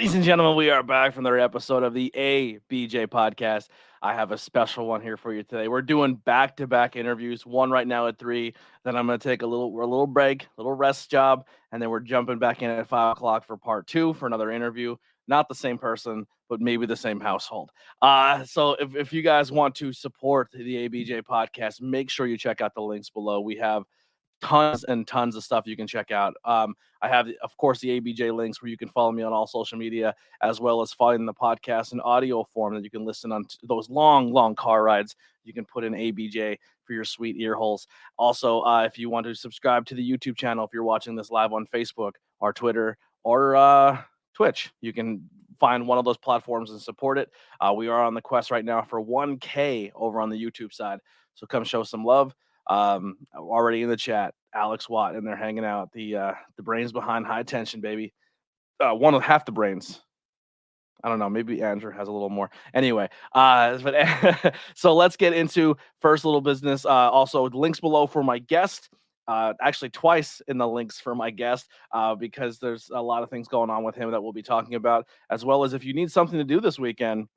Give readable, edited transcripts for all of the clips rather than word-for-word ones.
Ladies and gentlemen, we are back from another episode of the ABJ Podcast. I have a special one here for you today. We're doing back-to-back interviews, one right now at 3. Then I'm going to take a little break, little rest job, and then we're jumping back in at 5 o'clock for part 2 for another interview. Not the same person, but maybe the same household. So if you guys want to support the ABJ Podcast, make sure you check out the links below. We have tons and tons of stuff you can check out. I have, of course, the ABJ links where you can follow me on all social media, as well as finding the podcast in audio form that you can listen on those long car rides. You can put in ABJ for your sweet ear holes. Also, if you want to subscribe to the YouTube channel, if you're watching this live on Facebook or Twitter or Twitch, you can find one of those platforms and support it. We are on the quest right now for 1K over on the YouTube side. So come show some love. Already in the chat, Alex Watt, and they're hanging out. The brains behind High Tension, baby. One of half the brains. I don't know. Maybe Andrew has a little more. Anyway, but so let's get into first little business. Also, links below for my guest. Actually, twice in the links for my guest, because there's a lot of things going on with him that we'll be talking about, as well as if you need something to do this weekend.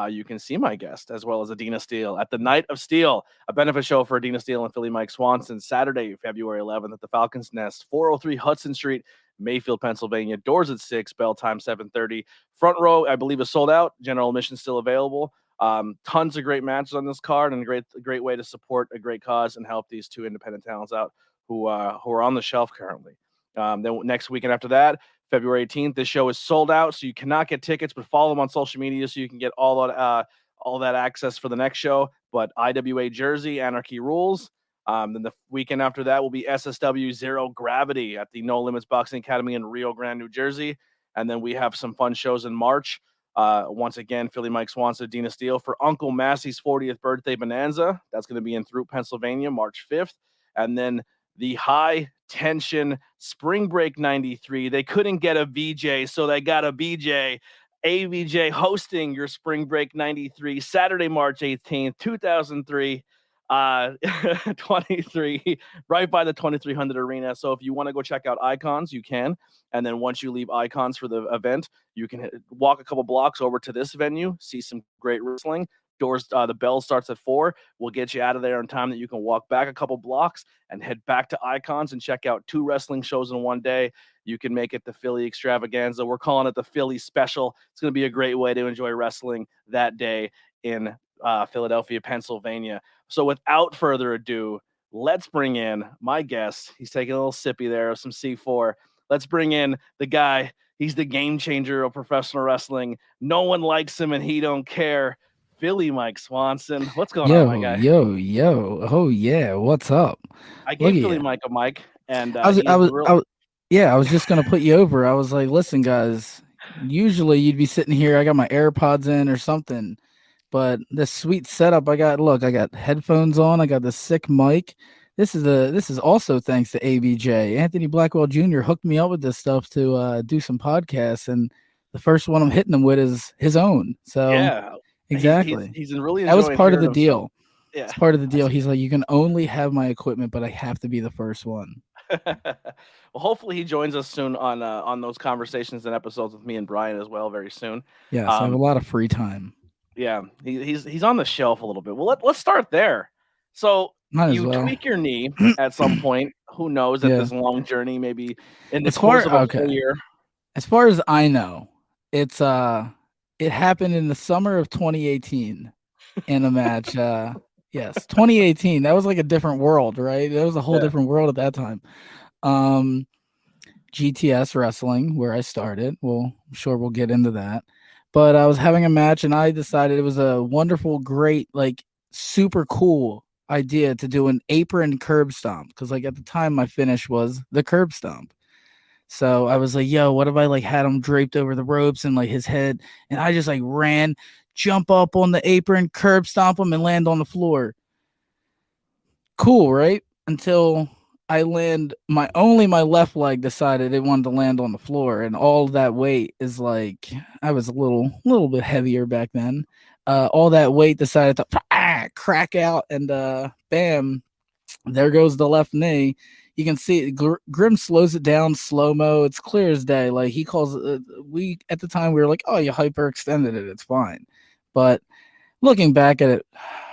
You can see my guest, as well as Adina Steele, at the Night of Steel, a benefit show for Adina Steele and Philly Mike Swanson, Saturday, February 11th at the Falcons Nest, 403 Hudson Street, Mayfield, Pennsylvania. Doors at 6, bell time 7:30. Front row, I believe, is sold out. General admission still available. Tons of great matches on this card, and a great way to support a great cause and help these two independent talents out who are on the shelf currently. Then next weekend after that, February 18th, this show is sold out, so you cannot get tickets, but follow them on social media so you can get all that access for the next show. But IWA Jersey, Anarchy Rules. Then the weekend after that will be SSW Zero Gravity at the No Limits Boxing Academy in Rio Grande, New Jersey. And then we have some fun shows in March. Once again, Philly Mike Swanson, Dina Steele for Uncle Massey's 40th birthday bonanza. That's going to be in Throop, Pennsylvania, March 5th. And then the High Tension Spring Break 93. They couldn't get a VJ, so they got a BJ. ABJ hosting your Spring Break 93, Saturday, March 18th, 2003. 23, right by the 2300 arena. So if you want to go check out Icons, you can. And then once you leave Icons for the event, you can walk a couple blocks over to this venue, see some great wrestling. Doors, the bell starts at 4. We'll get you out of there in time that you can walk back a couple blocks and head back to Icons and check out 2 wrestling shows in one day. You can make it the Philly Extravaganza. We're calling it the Philly Special. It's going to be a great way to enjoy wrestling that day in Philadelphia, Pennsylvania. So without further ado, let's bring in my guest. He's taking a little sippy there of some C4. Let's bring in the guy. He's the game changer of professional wrestling. No one likes him and he don't care. Philly Mike Swanson. What's going on, my guy? Yo. Oh yeah, what's up? I gave Philly Mike a mic, and I was just gonna put you over. I was like, listen, guys. Usually you'd be sitting here. I got my AirPods in or something, but this sweet setup I got. Look, I got headphones on. I got the sick mic. This is also thanks to ABJ. Anthony Blackwell Jr. hooked me up with this stuff to do some podcasts, and the first one I'm hitting him with is his own. So yeah. Exactly. He's really that was part of the deal. Yeah. It's part of the deal. He's like, you can only have my equipment, but I have to be the first one. Well, hopefully he joins us soon on those conversations and episodes with me and Brian as well very soon. Yeah, so I have a lot of free time. Yeah, he's on the shelf a little bit. Well, let's start there. So you tweak your knee at some point. Who knows? At this long journey, maybe in the course of a full year. As far as I know, it's it happened in the summer of 2018 in a match. Yes, 2018. That was like a different world, right? That was a whole different world at that time. GTS Wrestling, where I started. Well, I'm sure we'll get into that. But I was having a match, and I decided it was a wonderful, great, like super cool idea to do an apron curb stomp. Because like at the time, my finish was the curb stomp. So I was like, yo, what if I like had him draped over the ropes and like his head, and I just like ran, jump up on the apron, curb stomp him, and land on the floor. Cool, right? Until I land my left leg decided it wanted to land on the floor, and all that weight is like, I was a little bit heavier back then. All that weight decided to crack out, and bam, there goes the left knee. You can see Grim slows it down slow mo. It's clear as day. Like he calls we at the time we were like, oh, you hyperextended it. It's fine. But looking back at it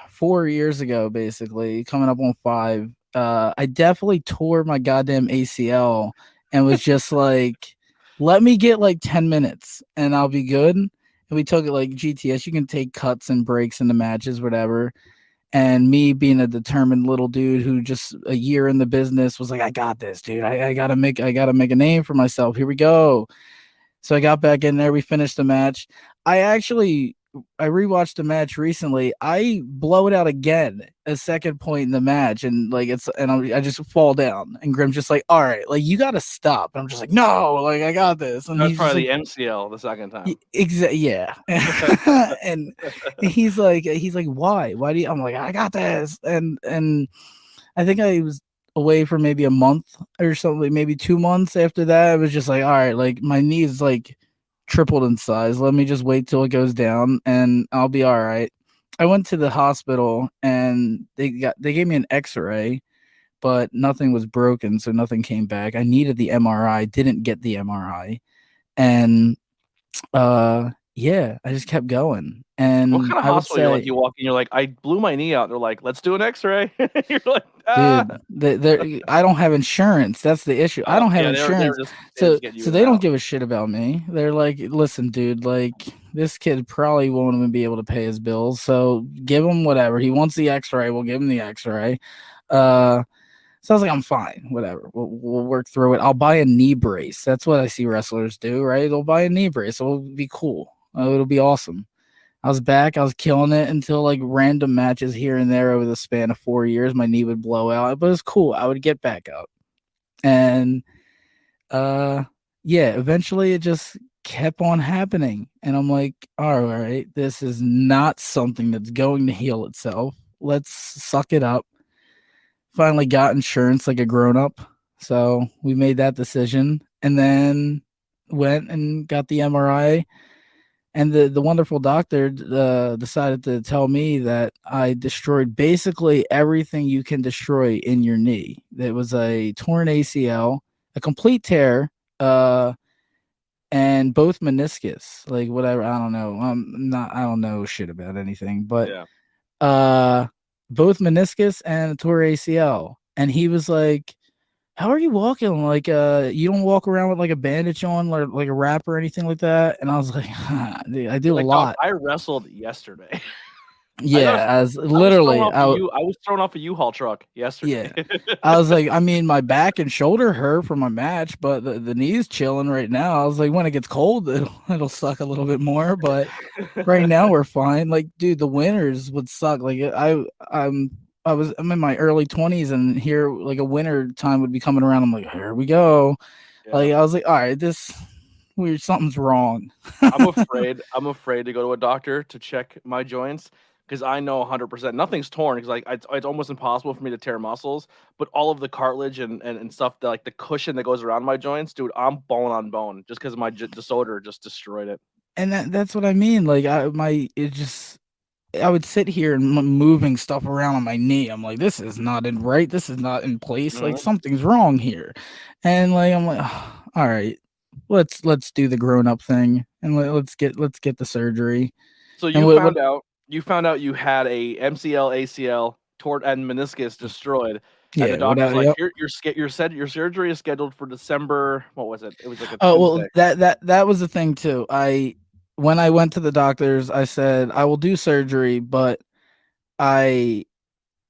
4 years ago, basically coming up on 5, I definitely tore my goddamn ACL and was just like, let me get like 10 minutes and I'll be good. And we took it like GTS. You can take cuts and breaks in the matches, whatever. And me being a determined little dude who just a year in the business was like, I got this, dude. I gotta make a name for myself. Here we go. So I got back in there. We finished the match. I rewatched the match recently. I blow it out again a second point in the match, and like I just fall down. And Grim's just like, "All right, like you got to stop." And I'm just like, "No, like I got this." And That's he's probably like, the MCL the second time. yeah. And he's like, "Why? Why do you?" I'm like, "I got this." And I think I was away for maybe a month or something, maybe 2 months after that. It was just like, all right, like my knees like tripled in size. Let me just wait till it goes down and I'll be all right. I went to the hospital and they gave me an x-ray, but nothing was broken, so nothing came back. I needed the MRI, didn't get the MRI. And yeah, I just kept going. And What kind of I would hospital you're like say, you walk in, you're like, I blew my knee out. They're like, let's do an X-ray. You're like, dude, I don't have insurance. That's the issue. I don't have yeah, insurance. they just get you So in they and don't out. give a shit about me. They're like, listen, dude, like this kid probably won't even be able to pay his bills. So give him whatever. He wants the x-ray. We'll give him the x-ray. So I was like, I'm fine. Whatever. We'll work through it. I'll buy a knee brace. That's what I see wrestlers do, right? They'll buy a knee brace. It'll be cool. It'll be awesome. I was back. I was killing it until like random matches here and there over the span of 4 years. My knee would blow out, but it was cool. I would get back up. And yeah, eventually it just kept on happening. And I'm like, all right, this is not something that's going to heal itself. Let's suck it up. Finally got insurance like a grown up. So we made that decision and then went and got the MRI. And the wonderful doctor decided to tell me that I destroyed basically everything you can destroy in your knee. It was a torn ACL, a complete tear, and both meniscus. Like whatever, I don't know. I don't know shit about anything, but Yeah. both meniscus and a torn ACL. And he was like, how are you walking? Like, you don't walk around with like a bandage on, like a wrap or anything like that. And I was like, dude, I do Like, a lot. I wrestled yesterday. Yeah, as I was literally, thrown off a U-Haul truck yesterday. yeah, I was like, I mean, my back and shoulder hurt from my match, but the knee's chilling right now. I was like, when it gets cold, it'll suck a little bit more, but right now we're fine. Like, dude, the winters would suck. Like, I'm in my early 20s, and here like a winter time would be coming around. I'm like, here we go. Yeah. Like, I was like, all right, something's wrong. I'm afraid to go to a doctor to check my joints because I know 100% nothing's torn because like it's almost impossible for me to tear muscles, but all of the cartilage and stuff that like the cushion that goes around my joints, dude, I'm bone on bone just because my disorder just destroyed it. And that's what I mean. Like, I would sit here and moving stuff around on my knee. I'm like, this is not in right. This is not in place. Like something's wrong here. And like, I'm like, oh, all right, let's do the grown up thing and let's get the surgery. So you found out you had a MCL, ACL, tort, and meniscus destroyed. Yeah, and the doctor's like, yep. your surgery is scheduled for December. What was it? It was like a well, Tuesday. that was the thing too. When I went to the doctors, I said I will do surgery, but I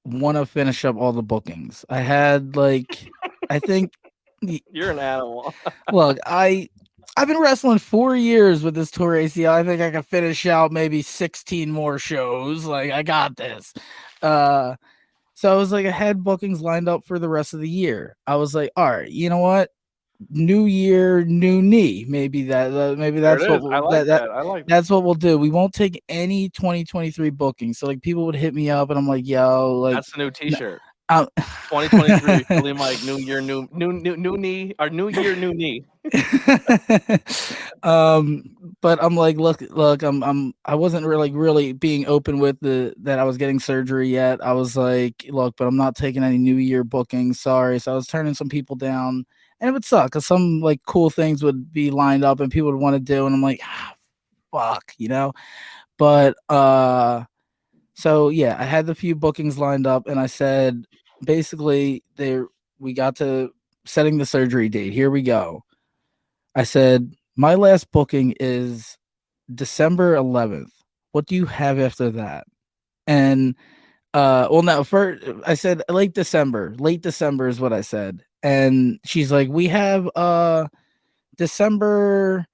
want to finish up all the bookings. I had like, I think you're an animal. Look, I've been wrestling 4 years with this tour ACL. I think I can finish out maybe 16 more shows. Like, I got this. So I was like, I had bookings lined up for the rest of the year. I was like, all right, you know what? New year, new knee. Maybe that's what that's what we'll do. We won't take any 2023 bookings. So like people would hit me up and I'm like, yo, like that's the new t-shirt. Um, 2023, Philly Mike, new year, new knee, or new year, new knee. but I'm like, look, I wasn't really being open with that I was getting surgery yet. I was like, look, but I'm not taking any New Year bookings. Sorry. So I was turning some people down, and it would suck because some like cool things would be lined up and people would want to do, and I'm like, fuck, But so yeah, I had the few bookings lined up, and I said basically we got to setting the surgery date. Here we go. I said, my last booking is December 11th. What do you have after that? And well, no, first I said late December. Late December is what I said. And she's like, we have December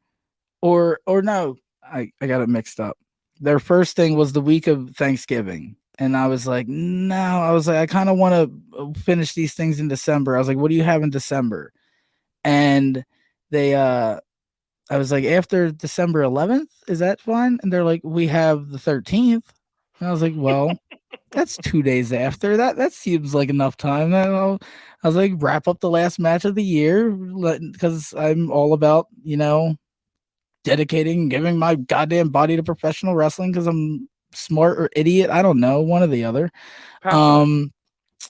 or no, I got it mixed up. Their first thing was the week of Thanksgiving. And I was like, no, I was like, I kind of want to finish these things in December. I was like, what do you have in December? And they I was like, after December 11th, is that fine? And they're like, we have the 13th. And I was like, well, that's 2 days after. That seems like enough time. I was like, wrap up the last match of the year because I'm all about, dedicating, giving my goddamn body to professional wrestling because I'm smart or idiot. I don't know, one or the other. Passionate.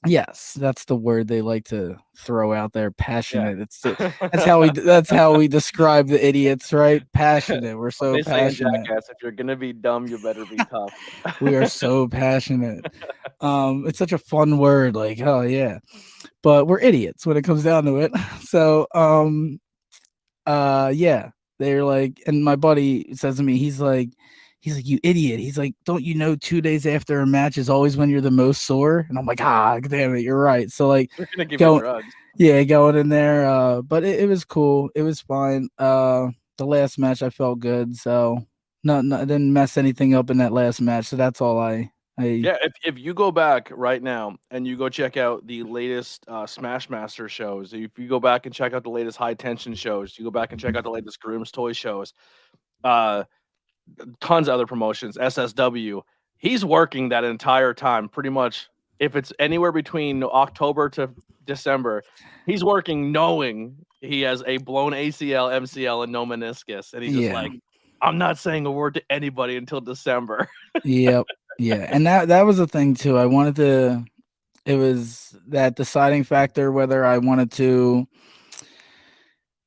Yes, that's the word they like to throw out there. Passionate. Yeah. That's how we describe the idiots, right? Passionate. We're so they say in passionate. Jackass, if you're gonna be dumb, you better be tough. We are so passionate. It's such a fun word, like, oh yeah. But we're idiots when it comes down to it. So yeah. They're like, and my buddy says to me, he's like, you idiot. He's like, don't you know 2 days after a match is always when you're the most sore? And I'm like, damn it, you're right. So like, they're gonna give you drugs. Yeah, going in there. But it was cool. It was fine. The last match I felt good, so no, I didn't mess anything up in that last match. So that's all I. Yeah, if you go back right now and you go check out the latest Smash Master shows, if you go back and check out the latest High Tension shows, you go back and check out the latest Grimm's Toy shows, tons of other promotions, SSW, he's working that entire time pretty much. If it's anywhere between October to December, he's working knowing he has a blown ACL, MCL, and no meniscus. And he's just like, I'm not saying a word to anybody until December. Yep. Yeah. And that was the thing too. It was that deciding factor whether I wanted to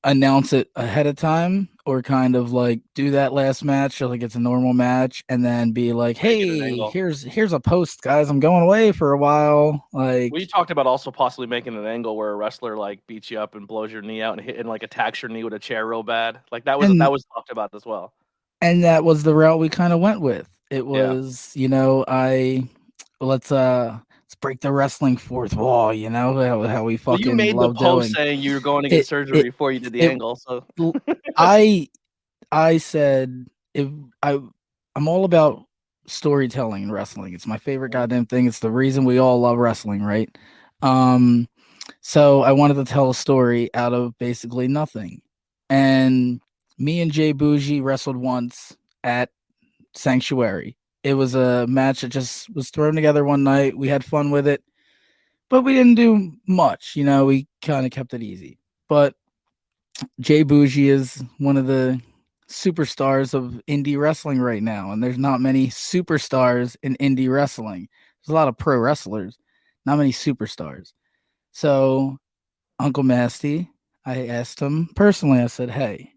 announce it ahead of time or kind of like do that last match so like it's a normal match and then be like, hey, here's a post, guys, I'm going away for a while. Like, we talked about also possibly making an angle where a wrestler like beats you up and blows your knee out and like attacks your knee with a chair real bad. Like that was talked about as well. And that was the route we kind of went with. It was, let's break the wrestling fourth wall, how we fucking you made love the post doing. saying you were going to get surgery before you did the angle. So I said I'm all about storytelling in wrestling. It's my favorite goddamn thing. It's the reason we all love wrestling, right? So I wanted to tell a story out of basically nothing. And me and Jay Bougie wrestled once at Sanctuary. It was a match that just was thrown together one night. We had fun with it, but we didn't do much. We kind of kept it easy. But Jay Bougie is one of the superstars of indie wrestling right now, and there's not many superstars in indie wrestling. There's a lot of pro wrestlers, not many superstars. So Uncle Masty, I asked him personally, I said, hey,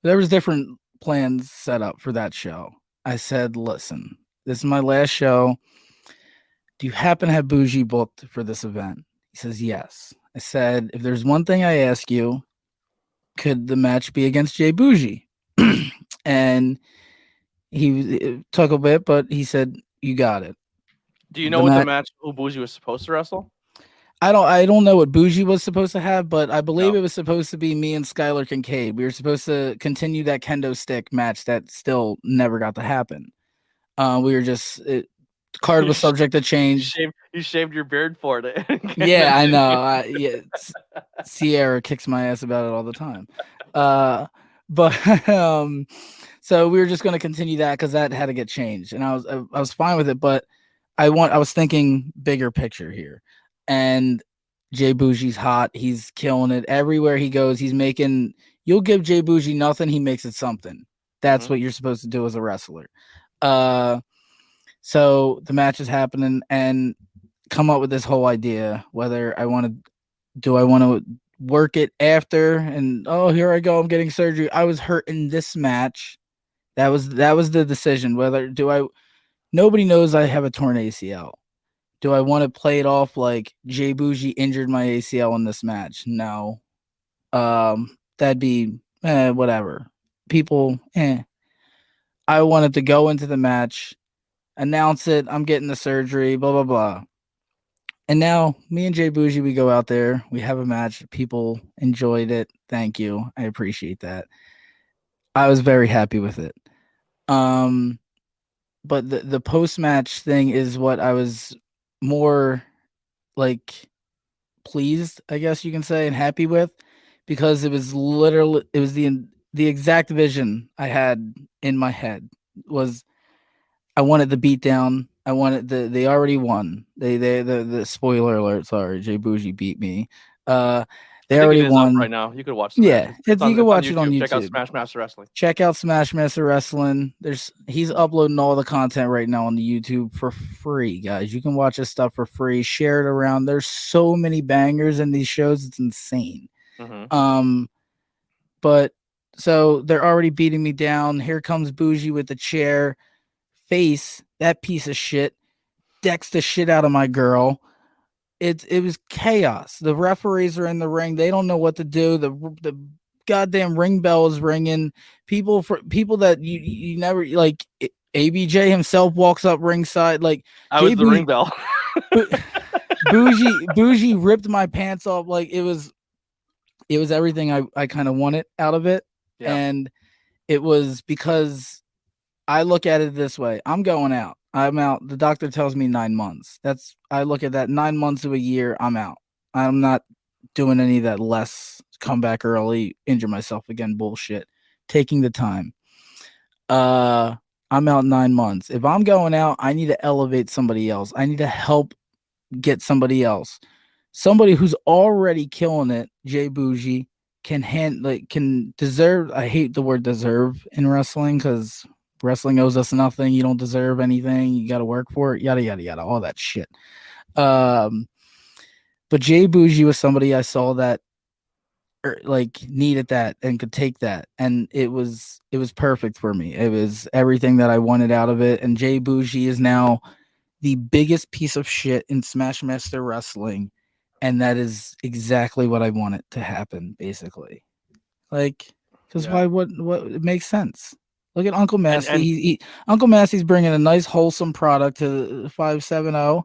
there was different plans set up for that show. I said, listen, this is my last show. Do you happen to have Bougie booked for this event? He says, yes. I said, if there's one thing I ask you, could the match be against Jay Bougie? And he took a bit, but he said, you got it. Do you know what the match Bougie was supposed to wrestle? I don't know what Bougie was supposed to have, but I believe it was supposed to be me and Skylar Kincaid. We were supposed to continue that kendo stick match that still never got to happen. We were just card was subject to change. You shaved your beard for it. Yeah, I know. Sierra kicks my ass about it all the time. But so we were just going to continue that because that had to get changed, and I was fine with it. But I was thinking bigger picture here. and Jay Bougie's hot. He's killing it everywhere he goes. He's making. You'll give Jay Bougie nothing, he makes it something. That's what you're supposed to do as a wrestler. So the match is happening, and come up with this whole idea whether I want to work it after, and oh, here I go, I'm getting surgery. I was hurt in this match. That was the decision. Whether do I? Nobody knows I have a torn ACL. Do I want to play it off like Jay Bougie injured my ACL in this match? No. That'd be whatever. People, I wanted to go into the match, announce it. I'm getting the surgery. Blah blah blah. And now me and Jay Bougie, we go out there. We have a match. People enjoyed it. Thank you. I appreciate that. I was very happy with it. But the post match thing is what I was more like pleased, I guess you can say, and happy with, because it was the exact vision I had in my head. Was I wanted the beatdown. I wanted they already won. The spoiler alert. Sorry, Jay Bougie beat me. They I think it already is up won. right now. You could watch the match. Yeah, you can watch it on YouTube. Check out Smash Master Wrestling. Check out Smash Master Wrestling. He's uploading all the content right now on the YouTube for free, guys. You can watch his stuff for free. Share it around. There's so many bangers in these shows. It's insane. But so they're already beating me down. Here comes Bougie with the chair. Face, that piece of shit, decks the shit out of my girl. It was chaos. The referees are in the ring. They don't know what to do. The goddamn ring bell is ringing. People that you never like. ABJ himself walks up ringside. Like I was the ring bell. Bougie ripped my pants off. Like it was everything I kind of wanted out of it. Yeah. And it was because I look at it this way. I'm going out. I'm out. The doctor tells me 9 months. I look at that 9 months to a year. I'm out. I'm not doing any of that less come back early, injure myself again bullshit. Taking the time. I'm out 9 months. If I'm going out, I need to elevate somebody else. I need to help get somebody else. Somebody who's already killing it, Jay Bougie, can deserve. I hate the word deserve in wrestling because wrestling owes us nothing. You don't deserve anything. You got to work for it. Yada, yada, yada. All that shit. But Jay Bougie was somebody I saw that needed that and could take that. And it was perfect for me. It was everything that I wanted out of it. And Jay Bougie is now the biggest piece of shit in Smash Master Wrestling. And that is exactly what I want it to happen, basically. Like, because why? What? It makes sense. Look at Uncle Massey. Uncle Massey's bringing a nice, wholesome product to 570,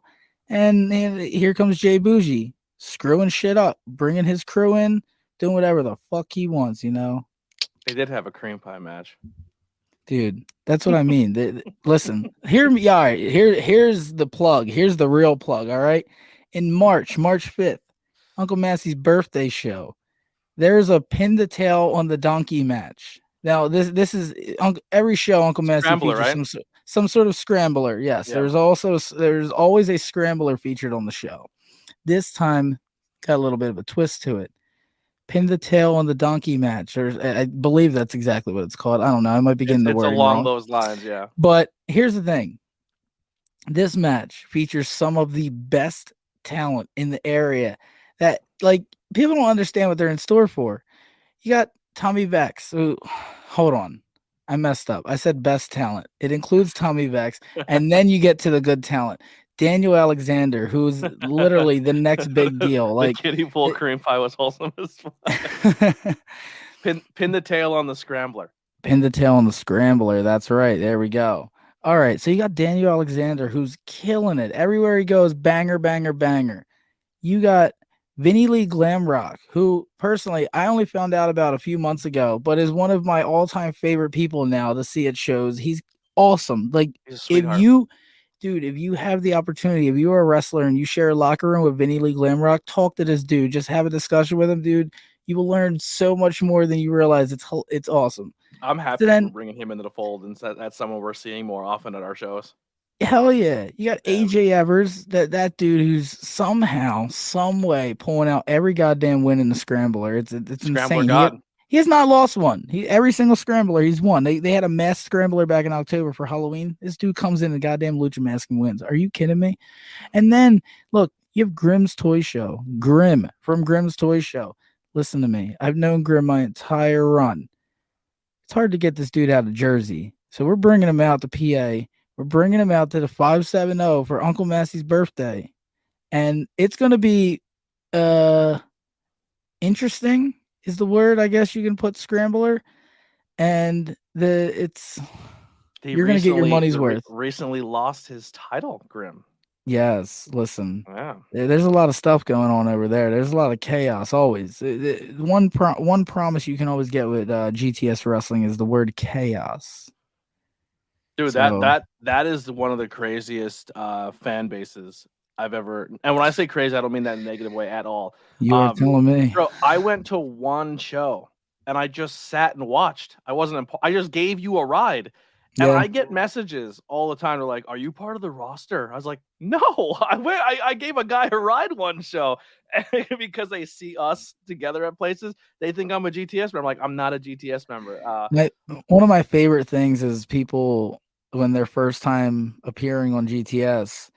and here comes Jay Bougie screwing shit up, bringing his crew in, doing whatever the fuck he wants. They did have a cream pie match, dude. That's what I mean. Listen, hear me. All right, here's the plug. Here's the real plug. All right, in March 5th, Uncle Massey's birthday show. There's a pin the tail on the donkey match. Now this is every show Uncle Massey features right? some sort of scrambler. Yes, yeah. There's always a scrambler featured on the show. This time got a little bit of a twist to it. Pin the tail on the donkey match, or I believe that's exactly what it's called. I don't know. I might be getting the word along wrong. Those lines, yeah. But here's the thing. This match features some of the best talent in the area that people don't understand what they're in store for. You got Tommy Vex. Who, hold on. I messed up. I said best talent. It includes Tommy Vex. And then you get to the good talent. Daniel Alexander, who's literally the next big deal. The kid who pulled cream pie was wholesome as fuck. Pin the tail on the scrambler. Pin the tail on the scrambler. That's right. There we go. All right. So you got Daniel Alexander, who's killing it. Everywhere he goes, banger, banger, banger. You got Vinny Lee Glamrock, who personally I only found out about a few months ago, but is one of my all-time favorite people now to see at shows. He's awesome. If you have the opportunity, if you're a wrestler and you share a locker room with Vinny Lee Glamrock, talk to this dude. Just have a discussion with him, dude. You will learn so much more than you realize. It's awesome. I'm happy for bringing him into the fold, and that's someone we're seeing more often at our shows. Hell yeah. You got Yeah. AJ Evers, that dude who's somehow, some way pulling out every goddamn win in the scrambler. It's Scrambler insane. God. He has not lost one. Every single scrambler he's won. They had a masked scrambler back in October for Halloween. This dude comes in a goddamn lucha mask and wins. Are you kidding me? And then look, you have Grimm's Toy Show. Grimm from Grimm's Toy Show. Listen to me. I've known Grimm my entire run. It's hard to get this dude out of Jersey. So we're bringing him out to PA. We're bringing him out to the 570 for Uncle Massey's birthday. And it's going to be interesting is the word I guess you can put scrambler. And you're going to get your money's worth. Recently lost his title, Grimm. Yes, listen. Yeah. There's a lot of stuff going on over there. There's a lot of chaos always. One promise you can always get with GTS wrestling is the word chaos. Dude, that is one of the craziest fan bases I've ever. And when I say crazy, I don't mean that in a negative way at all. You are telling me, bro. I went to one show and I just sat and watched. I just gave you a ride, and I get messages all the time. They're like, "Are you part of the roster?" I was like, "No, I gave a guy a ride one show." Because they see us together at places, they think I'm a GTS member. I'm like, I'm not a GTS member. One of my favorite things is people when they're first time appearing on GTS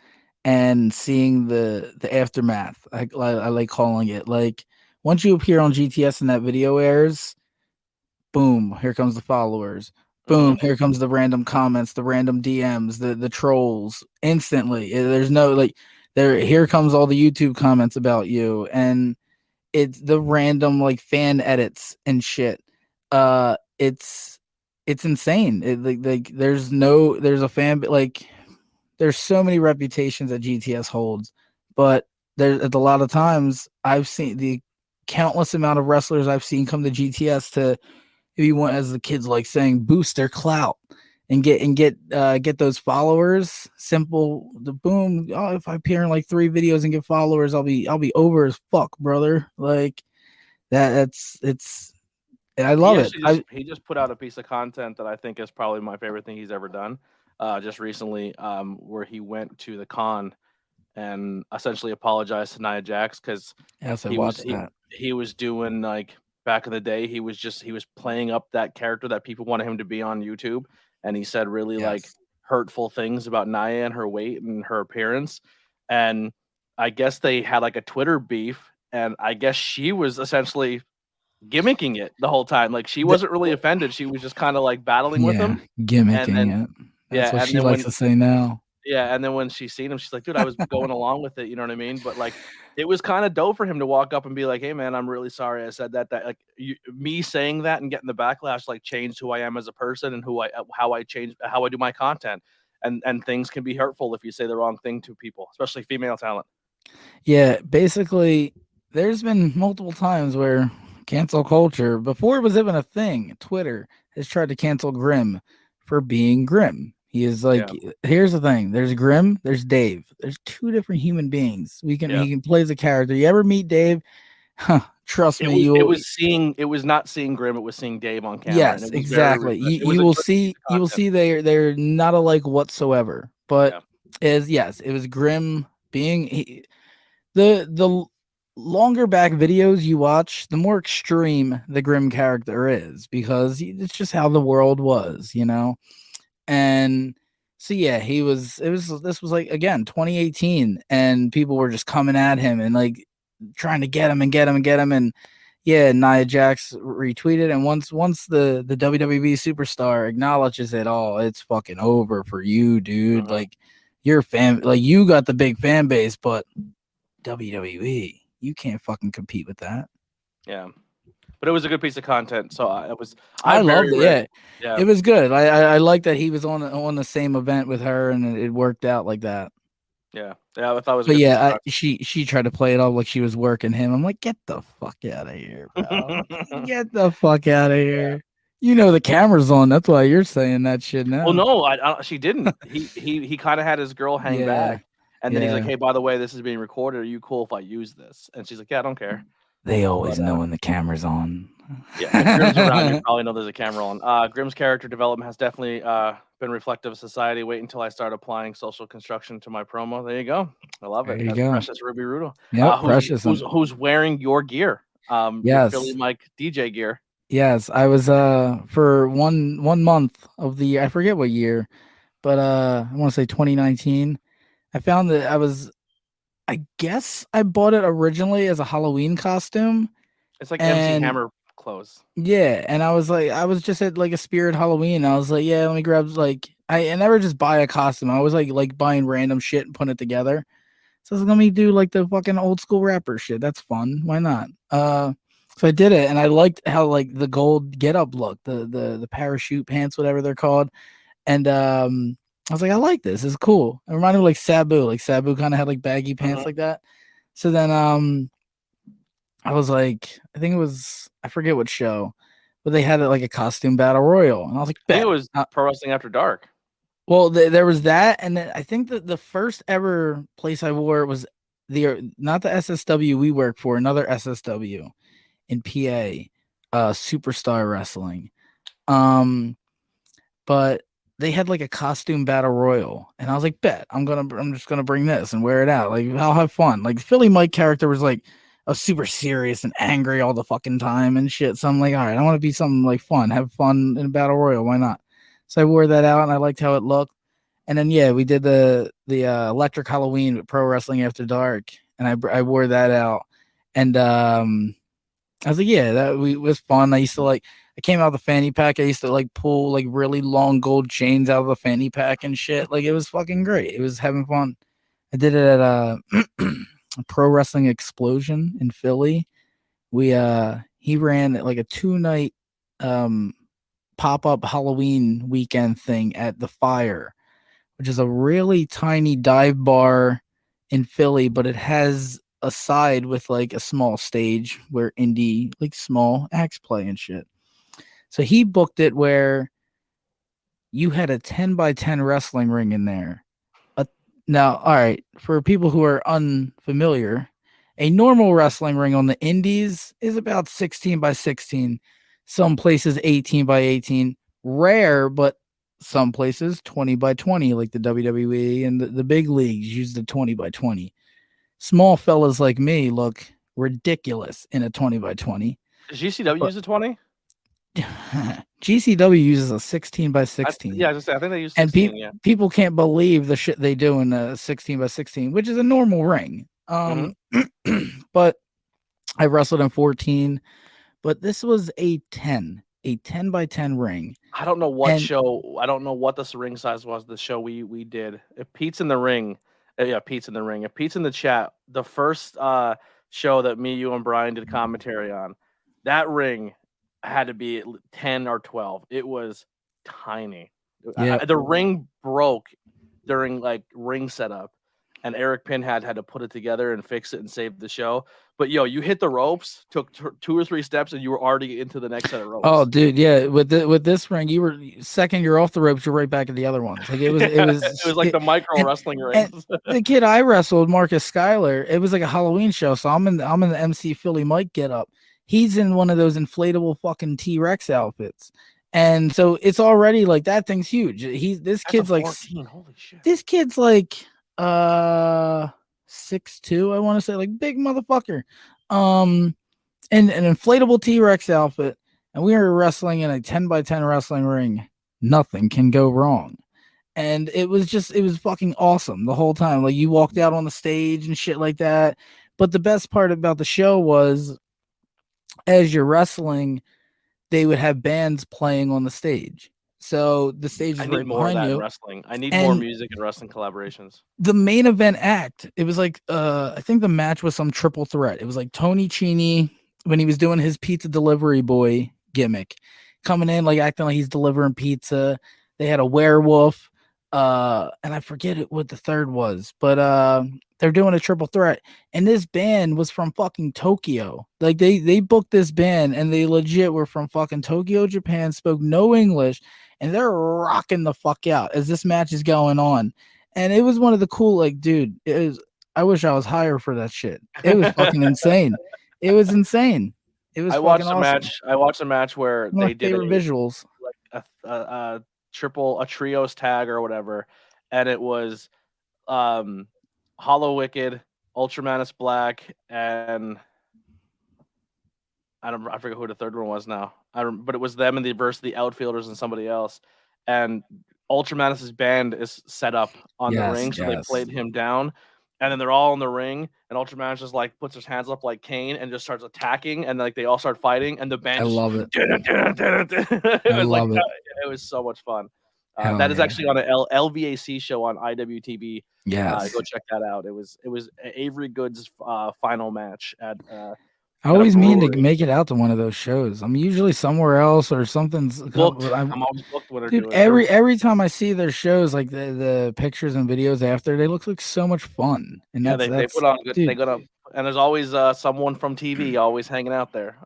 and seeing the aftermath. I like calling it. Like once you appear on GTS and that video airs, boom, here comes the followers. Boom, here comes the random comments, the random DMs, the trolls instantly. There's no here comes all the YouTube comments about you, and it's the random like fan edits and shit. It's insane. There's a fan like there's so many reputations that GTS holds, but there's a lot of times I've seen the countless amount of wrestlers I've seen come to GTS to, if you want, as the kids like saying, boost their clout and get those followers. Simple, the boom. Oh, if I appear in like 3 videos and get followers, I'll be over as fuck, brother. Like it's. I love it. He just put out a piece of content that I think is probably my favorite thing he's ever done. Just recently, where he went to the con and essentially apologized to Nia Jax because he was doing like back in the day. He was playing up that character that people wanted him to be on YouTube, and he said really like hurtful things about Nia and her weight and her appearance. And I guess they had like a Twitter beef, and I guess she was essentially gimmicking it the whole time. Like she wasn't really offended. She was just kind of like battling with him. Gimmicking it. That's what she likes to say now. Yeah, and then when she's seen him, she's like, dude, I was going along with it, you know what I mean? But like it was kind of dope for him to walk up and be like, hey man, I'm really sorry I said that. That like me saying that and getting the backlash like changed who I am as a person and how I do my content. And things can be hurtful if you say the wrong thing to people, especially female talent. Yeah, basically there's been multiple times where cancel culture, before it was even a thing, Twitter has tried to cancel Grimm for being Grimm. He is like, here's the thing. There's Grimm, there's Dave. There's 2 different human beings. He can play as a character. You ever meet Dave? Trust me. It was not seeing Grimm, it was seeing Dave on camera. Yes, exactly. You will see they're not alike whatsoever. But it was Grimm being the longer back videos you watch, the more extreme the Grimm character is, because it's just how the world was, you know? And so, this was like, again, 2018, and people were just coming at him and like trying to get him. And Nia Jax retweeted. And once the WWE superstar acknowledges it all, it's fucking over for you, dude. Like you're you got the big fan base, but WWE, you can't fucking compete with that. Yeah, but it was a good piece of content. So I loved it. Yeah, it was good. I like that he was on the same event with her, and it worked out like that. Yeah, I thought it was. But she tried to play it off like she was working him. I'm like, get the fuck out of here, bro. Get the fuck out of here. Yeah. You know the camera's on. That's why you're saying that shit now. Well, no, she didn't. He kind of had his girl hang back. And then he's like, hey, by the way, this is being recorded. Are you cool if I use this? And she's like, yeah, I don't care. They always But know when the camera's on. yeah, if Grimm's around, you probably know there's a camera on. Grimm's character development has definitely been reflective of society. Wait until I start applying social construction to my promo. There you go. I love There it. you That's go. Precious Ruby Rudo. Yep, Who's Precious. who's wearing your gear? Your Philly Yes. Mike DJ gear. Yes, I was for one month of the I forget what year, but I want to say 2019. I found that I guess I bought it originally as a Halloween costume, It's like MC and Hammer clothes. yeah, and I was just at like a Spirit Halloween. I was like, yeah, let me grab like I never just buy a costume. I was like buying random shit and putting it together. So I was like, let me do like the fucking old school rapper shit. That's fun. Why not? So I did it, and I liked how like the gold get up look, the parachute pants, whatever they're called, and I was like, I like this. It's cool. It reminded me of like Sabu. Like Sabu kind of had like baggy pants like that. So then I was like, I think it was I forget what show, but they had like a costume battle royal, and I was like, I think it bet. was Pro Wrestling After Dark. Well, there was that, and then I think that the first ever place I wore was not the SSW we work for, another SSW in PA, Superstar Wrestling. But they had like a costume battle royal, and I was like, bet I'm just gonna bring this and wear it out. Like I'll have fun. Like Philly Mike character was like a super serious and angry all the fucking time and shit. So I'm like, all right, I want to be something like fun, have fun in a battle royal. Why not? So I wore that out, and I liked how it looked. And then yeah, we did the Electric Halloween with Pro Wrestling After Dark, and I wore that out, and I was like, yeah, that was fun. I came out of the fanny pack. I used to like pull like really long gold chains out of the fanny pack and shit. Like it was fucking great. It was having fun. I did it at Pro Wrestling Explosion in Philly. He ran like a 2-night pop-up Halloween weekend thing at the Fire, which is a really tiny dive bar in Philly, but it has a side with like a small stage where indie like small acts play and shit. So he booked it where you had a 10 by 10 wrestling ring in there. Now, all right, for people who are unfamiliar, a normal wrestling ring on the indies is about 16 by 16. Some places 18 by 18. Rare, but some places 20 by 20, like the WWE and the big leagues use the 20 by 20. Small fellas like me look ridiculous in a 20 by 20. Does GCW use a 20? GCW uses a 16 by 16. I think they use 16. And people can't believe the shit they do in a 16 by 16, which is a normal ring. But I wrestled in 14, but this was a 10 by 10 ring. I don't know what show. I don't know what the ring size was. The show we did. If Pete's in the ring, Pete's in the ring. If Pete's in the chat, the first show that me, you, and Brian did commentary on, that ring had to be 10 or 12. It was tiny. The ring broke during like ring setup, and Eric Pinhead had to put it together and fix it and save the show. But you hit the ropes, took 2 or 3 steps, and you were already into the next set of ropes. Oh, dude, yeah. With this ring, you were second you're off the ropes, you're right back at the other ones. Like it was it was like the micro wrestling rings. The kid I wrestled, Marcus Schuyler, it was like a Halloween show, so I'm in the MC Philly Mike get up. He's in one of those inflatable fucking T-Rex outfits. And so it's already like that thing's huge. This kid's like 14. Holy shit. This kid's like 6'2", I want to say, like big motherfucker. And an inflatable T-Rex outfit, and we were wrestling in a 10 by 10 wrestling ring. Nothing can go wrong. And it was fucking awesome the whole time. Like you walked out on the stage and shit like that. But the best part about the show was as you're wrestling, they would have bands playing on the stage. So the stage is right behind you. Wrestling. I need more music and wrestling collaborations. The main event act, it was like I think the match was some triple threat. It was like Tony Cini when he was doing his pizza delivery boy gimmick, coming in like acting like he's delivering pizza. They had a werewolf, and I forget what the third was, but they're doing a triple threat, and this band was from fucking Tokyo. Like they booked this band, and they legit were from fucking Tokyo, Japan, spoke no English, and they're rocking the fuck out as this match is going on. And it was one of the cool, like, dude, I wish I was higher for that shit. It was fucking insane. It was insane. It was I fucking watched a awesome. match. I watched a match where One of they my did favorite visuals. a a trios tag or whatever, and it was um, Hollow Wicked, Ultramanus Black, and I forget who the third one was now. But it was them and the versus the outfielders and somebody else. And Ultramanus's band is set up on the Yes, ring, so they yes. played him down. And then they're all in the ring, and Ultramanus just like puts his hands up like Kane and just starts attacking, and like they all start fighting, and the I band just love it. it I was like love it. it was so much fun. Hell That is yeah. actually on an LVAC show on IWTV. Yes. Go check that out. It was Avery Goods' final match at I at a always mean to brewery. make it out to one of those shows. I'm usually somewhere else or something's Booked. I'm always booked when they're dude, doing it. every time I see their shows, like the pictures and videos after, they look like so much fun. And Yeah, that's they put on good. They dude, got up, and there's always someone from TV always hanging out there.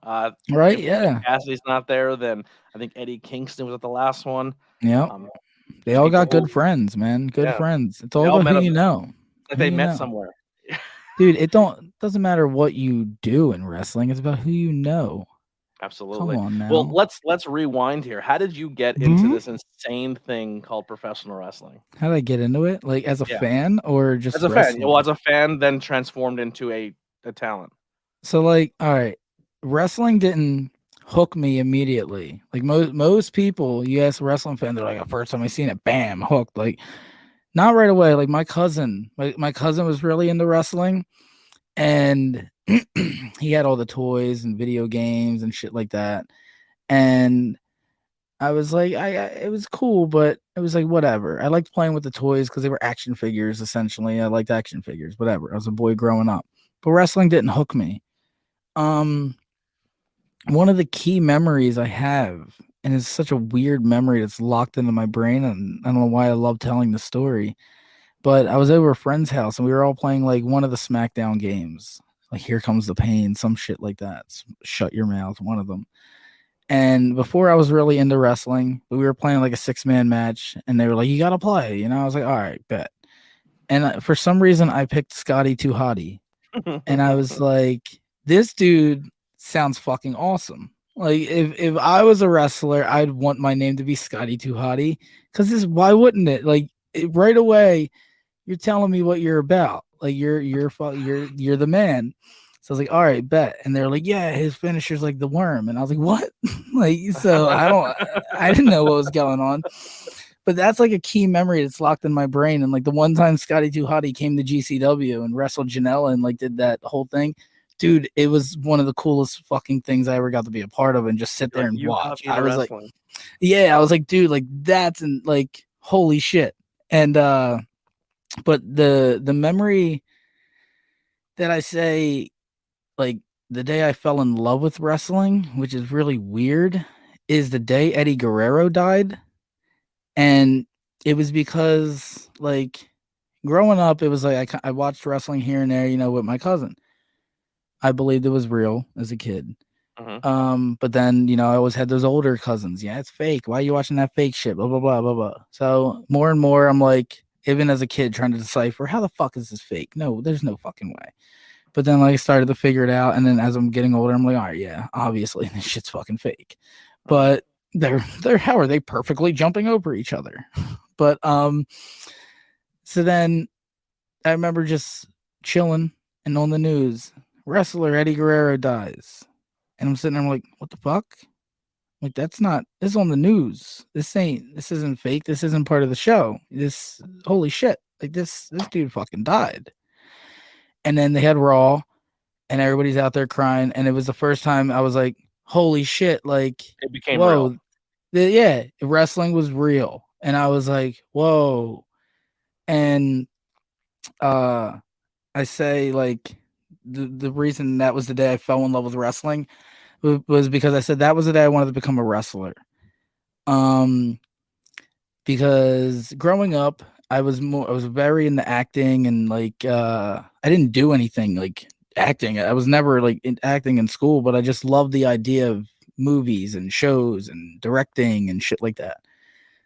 right? If Yeah. Cassidy's not there, then I think Eddie Kingston was at the last one. Yeah. Um, They all people got good who, friends, man. Good yeah, friends. It's they all all about met who up. you know. Like Who they you met know. somewhere. Dude, doesn't matter what you do in wrestling. It's about who you know. Absolutely. Come on now. Well, let's rewind here. How did you get into this insane thing called professional wrestling? How did I get into it? Like as a Yeah, fan or just as a wrestling? fan. Well, as a fan, then transformed into a talent. So like, all right, wrestling didn't hook me immediately. Like most people, you ask a wrestling fan, they're like, the first time I seen it, bam, hooked. Like not right away. Like my cousin was really into wrestling, and he had all the toys and video games and shit like that. And I was like, it was cool, but it was like whatever. I liked playing with the toys because they were action figures. Essentially, I liked action figures. Whatever. I was a boy growing up, but wrestling didn't hook me. One of the key memories I have, and it's such a weird memory that's locked into my brain, and I don't know why I love telling the story. But I was over a friend's house and we were all playing like one of the SmackDown games, like Here Comes the Pain, some shit like that. Shut Your Mouth, one of them. And before I was really into wrestling, we were playing like a 6-man match, and they were like, "You gotta play," I was like, "All right, bet." And for some reason, I picked Scotty Too Hottie, and I was like, "This dude sounds fucking awesome." Like if I was a wrestler, I'd want my name to be Scotty Too Hottie, because why wouldn't it? Like right away, you're telling me what you're about. Like you're the man. So I was like, all right, bet. And they're like, yeah, his finisher's like the worm. And I was like, what? Like, so I didn't know what was going on. But that's like a key memory that's locked in my brain. And like the one time Scotty Too Hottie came to GCW and wrestled Janela and like did that whole thing, dude, it was one of the coolest fucking things I ever got to be a part of and just sit there and watch. I was like, yeah, I was like, dude, like that's like holy shit. And but the memory that I say, like the day I fell in love with wrestling, which is really weird, is the day Eddie Guerrero died. And it was because like growing up, it was like I watched wrestling here and there, with my cousin. I believed it was real as a kid. But then, I always had those older cousins. Yeah, it's fake. Why are you watching that fake shit? Blah, blah, blah, blah, blah. So more and more, I'm like, even as a kid, trying to decipher how the fuck is this fake? No, there's no fucking way. But then like I started to figure it out. And then as I'm getting older, I'm like, all right, yeah, obviously this shit's fucking fake. But they're how are they perfectly jumping over each other? But so then I remember just chilling and on the news, wrestler Eddie Guerrero dies. And I'm sitting there, I'm like, what the fuck? Like, this is on the news. This isn't fake. This isn't part of the show. Holy shit. Like, this dude fucking died. And then they had Raw, and everybody's out there crying. And it was the first time I was like, holy shit. Like, it became real. Yeah, wrestling was real. And I was like, whoa. And I say, like, the reason that was the day I fell in love with wrestling was because I said that was the day I wanted to become a wrestler. Because growing up, I was very into acting, and like I didn't do anything like acting. I was never like acting in school, but I just loved the idea of movies and shows and directing and shit like that.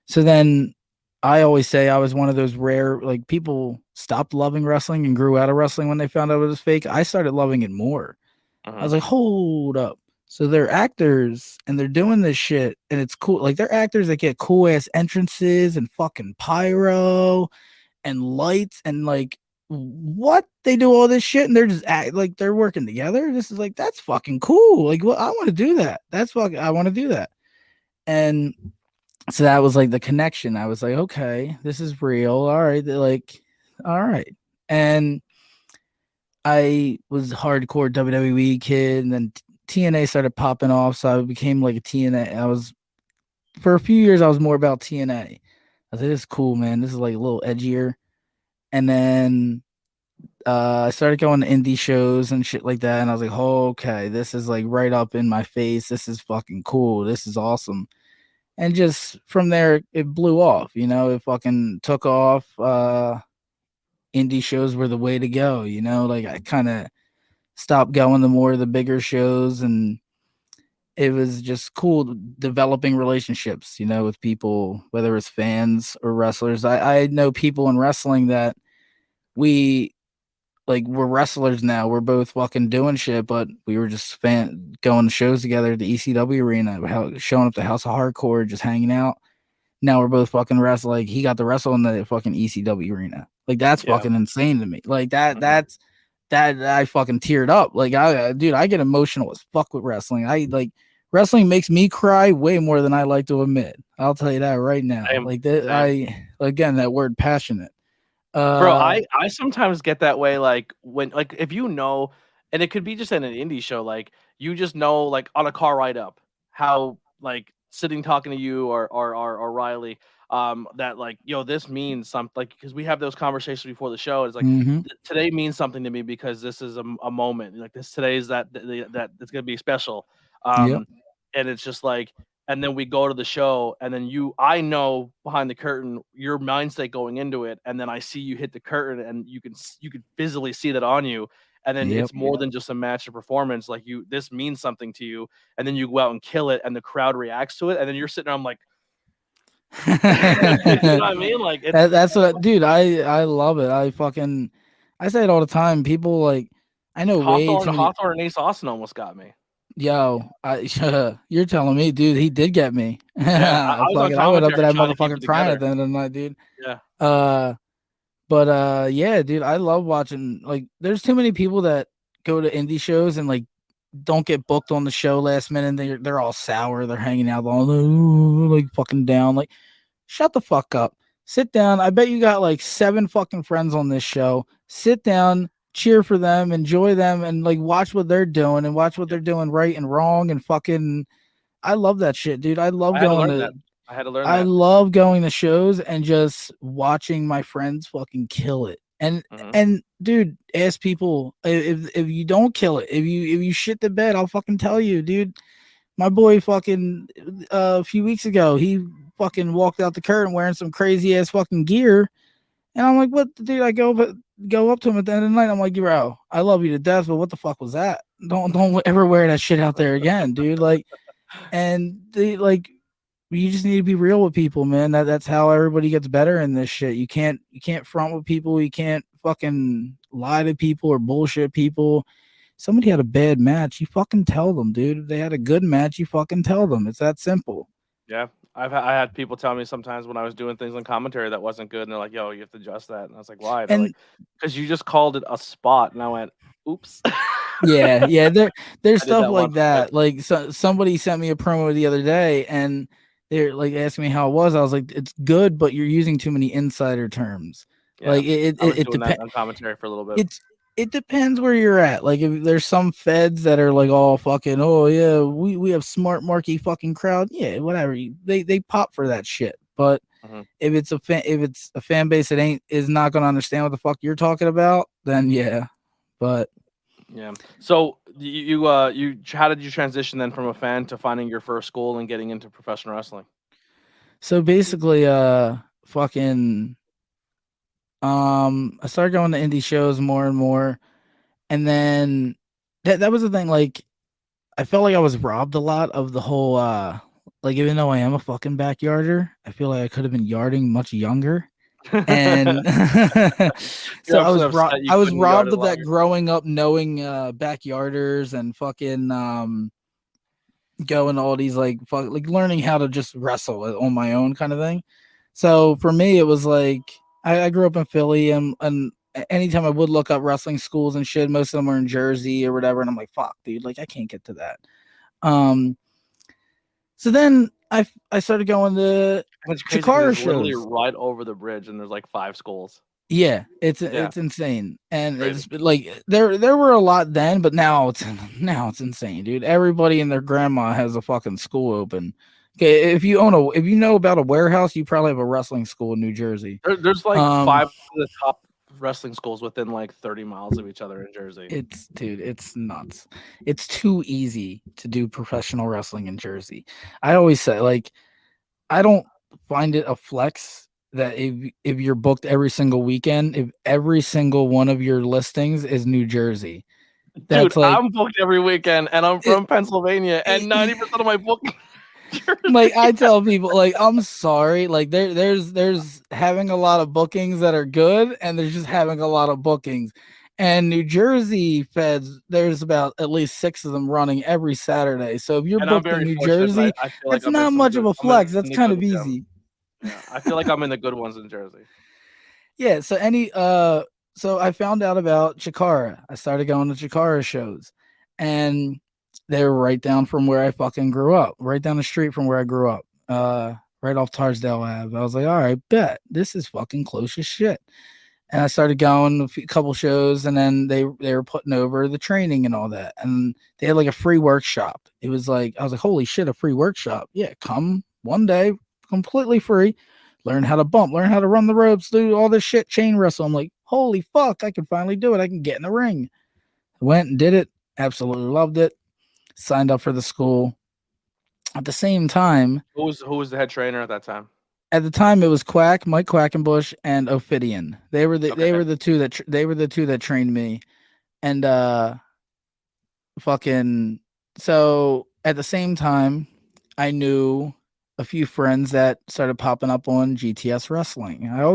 So then I always say I was one of those rare, like, people stopped loving wrestling and grew out of wrestling when they found out it was fake. I started loving it more. I was Mhm. like, hold up. So they're actors and they're doing this shit and it's cool. Like they're actors that get cool ass entrances and fucking pyro and lights and like what they do all this shit and they're just like they're working together. This is like that's fucking cool. Like well, I want to do that. That's fucking I want to do that. And so that was like the connection. I was like, okay, this is real. All right, they're like, all right. And I was a hardcore WWE kid, and then TNA started popping off, so I became like a TNA. I was for a few years, I was more about TNA. I was like, this is cool, man. This is like a little edgier. And then I started going to indie shows and shit like that, and I was like, oh, okay, this is like right up in my face. This is fucking cool. This is awesome. And just from there, it blew off. You know, it fucking took off. Indie shows were the way to go. You know, like I kind of stopped going to more of the bigger shows and it was just cool developing relationships, you know, with people, whether it's fans or wrestlers. I know people in wrestling that we like we're wrestlers now. We're both fucking doing shit, but we were just going to shows together at the ECW arena, showing up to House of Hardcore, just hanging out. Now we're both fucking wrestle. Like he got to wrestle in the fucking ECW arena. Like that's Yeah. fucking insane to me. Like that. Mhm. That I fucking teared up. Like dude, I get emotional as fuck with wrestling. I like wrestling makes me cry way more than I like to admit. I'll tell you that right now. Same. Like that, Same. again that word passionate. Bro, Uh, I sometimes get that way, like when like if you know, and it could be just in an indie show, like you just know, like on a car ride up, how like sitting talking to you or Riley, that like yo, this means something, like because we have those conversations before the show. It's like mm-hmm. today means something to me because this is a moment like this. Today's that it's gonna be special, Yep. um, and it's just like and then we go to the show and then I know behind the curtain your mind state going into it and then I see you hit the curtain and you can physically see that on you and then Yep. it's more than just a match or performance, like this means something to you and then you go out and kill it and the crowd reacts to it and then you're sitting there, I'm like you know what I mean, like That's what, dude. I love it. I say it all the time. People like I know way Hawthorne too many. Hawthorne and Ace Austin almost got me. Yo, you're telling me, dude, he did get me. Yeah, I was on I went up to commentary that trying to keep it motherfucker crying at together. the end of the night, dude. Yeah. Uh, but yeah, dude, I love watching. Like, there's too many people that go to indie shows and like don't get booked on the show last minute. And they're all sour. They're hanging out all like fucking down. Like, shut the fuck up. Sit down. I bet you got like 7 fucking friends on this show. Sit down, cheer for them, enjoy them, and like watch what they're doing and watch what Yep. they're doing right and wrong and fucking. I love that shit, dude. I had to learn that. I had to learn I that. love going to shows and just watching my friends fucking kill it. Mhm. And dude, ask people if you don't kill it, if you shit the bed, I'll fucking tell you, dude. My boy fucking a few weeks ago, he fucking walked out the curtain wearing some crazy ass fucking gear. And I'm like, what, dude? I go up to him at the end of the night. I'm like, bro, I love you to death, but what the fuck was that? Don't ever wear that shit out there again, dude. Like, and they like, you just need to be real with people, man. That's how everybody gets better in this shit. You can't front with people. You can't fucking lie to people or bullshit people. Somebody had a bad match, you fucking tell them, dude. If they had a good match, you fucking tell them. It's that simple. Yeah, I had people tell me sometimes when I was doing things on commentary that wasn't good, and they're like, "Yo, you have to adjust that." And I was like, "Why?" They're And like, "Because you just called it a spot," and I went, "Oops." yeah, there's I did stuff that like once or twice. that. Like somebody sent me a promo the other day, and they're like asking me how it was. I was like, it's good, but you're using too many insider terms. Yeah, Like I was it doing that depends. on commentary for a little bit. It's it depends where you're at. Like if there's some feds that are like all fucking, oh yeah, we have smart marky fucking crowd. Yeah, whatever. They pop for that shit. But Mhm. if it's a fan base that is not gonna understand what the fuck you're talking about, then yeah. But Yeah. So how did you transition then from a fan to finding your first school and getting into professional wrestling? so basically, fucking, I started going to indie shows more and more, and then that was the thing. Like, I felt like I was robbed a lot of the whole like even though I am a fucking backyarder, I feel like I could have been yarding much younger. And You're so upset you I was couldn't yard robbed it of that longer. growing up, knowing backyarders and fucking going to all these like learning how to just wrestle on my own kind of thing. So for me, it was like I grew up in Philly, and anytime I would look up wrestling schools and shit, most of them were in Jersey or whatever, and I'm like, fuck, dude, like I can't get to that. Um, so then I started going to And it's crazy because Chikara it's literally shows. right over the bridge, and there's like 5 schools. Yeah, Yeah, it's insane, and crazy. it's like there were a lot then, but now it's insane, dude. Everybody and their grandma has a fucking school open. Okay, if you know about a warehouse, you probably have a wrestling school in New Jersey. There's like Um, 5 of the top wrestling schools within like 30 miles of each other in Jersey. it's nuts. It's too easy to do professional wrestling in Jersey. I always say like I don't find it a flex that if you're booked every single weekend, if every single one of your listings is New Jersey, Dude, that's like I'm booked every weekend, and I'm it, from Pennsylvania, and 90% of my booking like Jersey. I tell people like I'm sorry, like there's having a lot of bookings that are good, and there's just having a lot of bookings. And New Jersey feds, there's about at least 6 of them running every Saturday. So if you're And I'm booked in very New fortunate that Jersey, I feel like that's not much of a I'm in flex. That's the kind good of yeah. easy. Yeah, I feel like I'm in the good ones in Jersey. Yeah, so I found out about Chikara. I started going to Chikara shows, and they were right down from where I fucking grew up, right down the street from where I grew up. Right off Tarsdale Ave. I was like, all right, bet this is fucking close as shit. And I started going a couple shows, and then they were putting over the training and all that, and they had like a free workshop. It was like I was like, holy shit, a free workshop! Yeah, come one day, completely free. Learn how to bump, learn how to run the ropes, do all this shit, chain wrestle. I'm like, holy fuck, I can finally do it. I can get in the ring. Went and did it. Absolutely loved it. Signed up for the school. At the same time, Who was the head trainer at that time? at the time it was Mike Quackenbush, and Ophidian. They Okay. were the two that they were the two that trained me. And fucking so at the same time, I knew a few friends that started popping up on GTS wrestling. I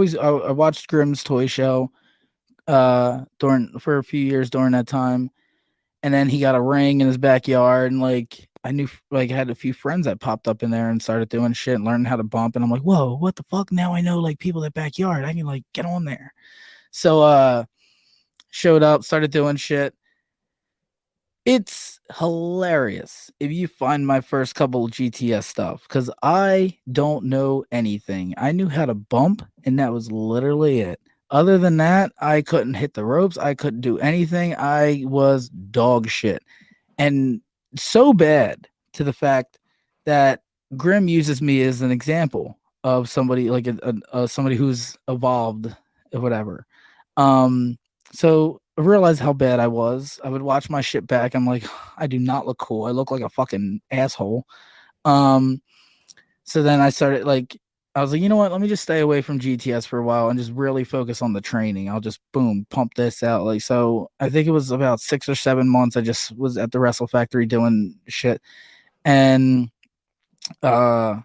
watched Grimm's Toy Show during for a few years during that time, and then he got a ring in his backyard, and like I knew like I had a few friends that popped up in there and started doing shit and learning how to bump, and I'm like, whoa, what the fuck? Now I know like people at backyard. I can like get on there. So showed up, started doing shit. It's hilarious if you find my first couple of GTS stuff because I don't know anything. I knew how to bump, and that was literally it. Other than that, I couldn't hit the ropes. I couldn't do anything. I was dog shit. And so bad to the fact that Grimm uses me as an example of somebody like somebody who's evolved or whatever. So I realized how bad I was. I would watch my shit back. I'm like, I do not look cool. I look like a fucking asshole. Um, so then I started like, I was like, you know what? Let me just stay away from GTS for a while and just really focus on the training. I'll just boom, pump this out. Like, so I think it was about 6 or 7 months. I just was at the Wrestle Factory doing shit, and uh,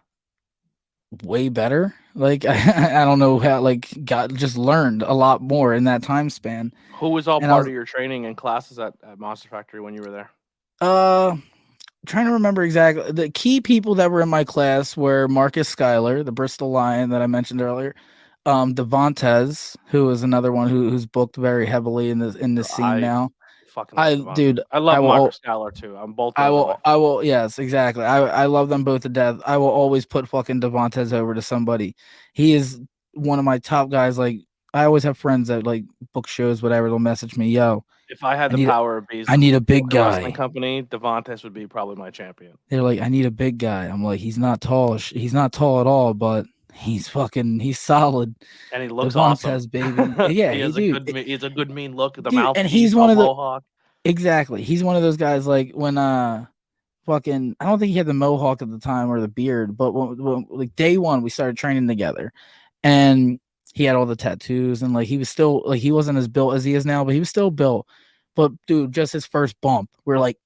way better. Like, I don't know how, like, got just learned a lot more in that time span. Who was all And I part was, of your training and classes at Monster Factory when you were there? uh, trying to remember exactly. The key people that were in my class were Marcus Schuyler, the Bristol Lion that I mentioned earlier. Devontes, who is another one who's booked very heavily in the scene I now. fucking love I Devontae. dude, I I love will Marcus Scalar too. Both those are my I favorite. will yes, exactly. I love them both to death. I will always put fucking Devontes over to somebody. He is one of my top guys. Like I always have friends that like book shows, whatever. They'll message me, yo, If I had I the need power of bees I need a book big a wrestling guy. company, Devontae would be probably my champion. They're like, I need a big guy. I'm like, he's not tall. He's not tall at all, but he's solid. And he looks awesome. Devontes, baby. Yeah, He he has a do. good mean look, the Dude, and mouthpiece, he's all one of the mohawk. exactly. He's one of those guys like when fucking I don't think he had the mohawk at the time or the beard, but when like day one we started training together, and he had all the tattoos and like he was still like he wasn't as built as he is now, but he was still built. But dude, just his first bump, we're like,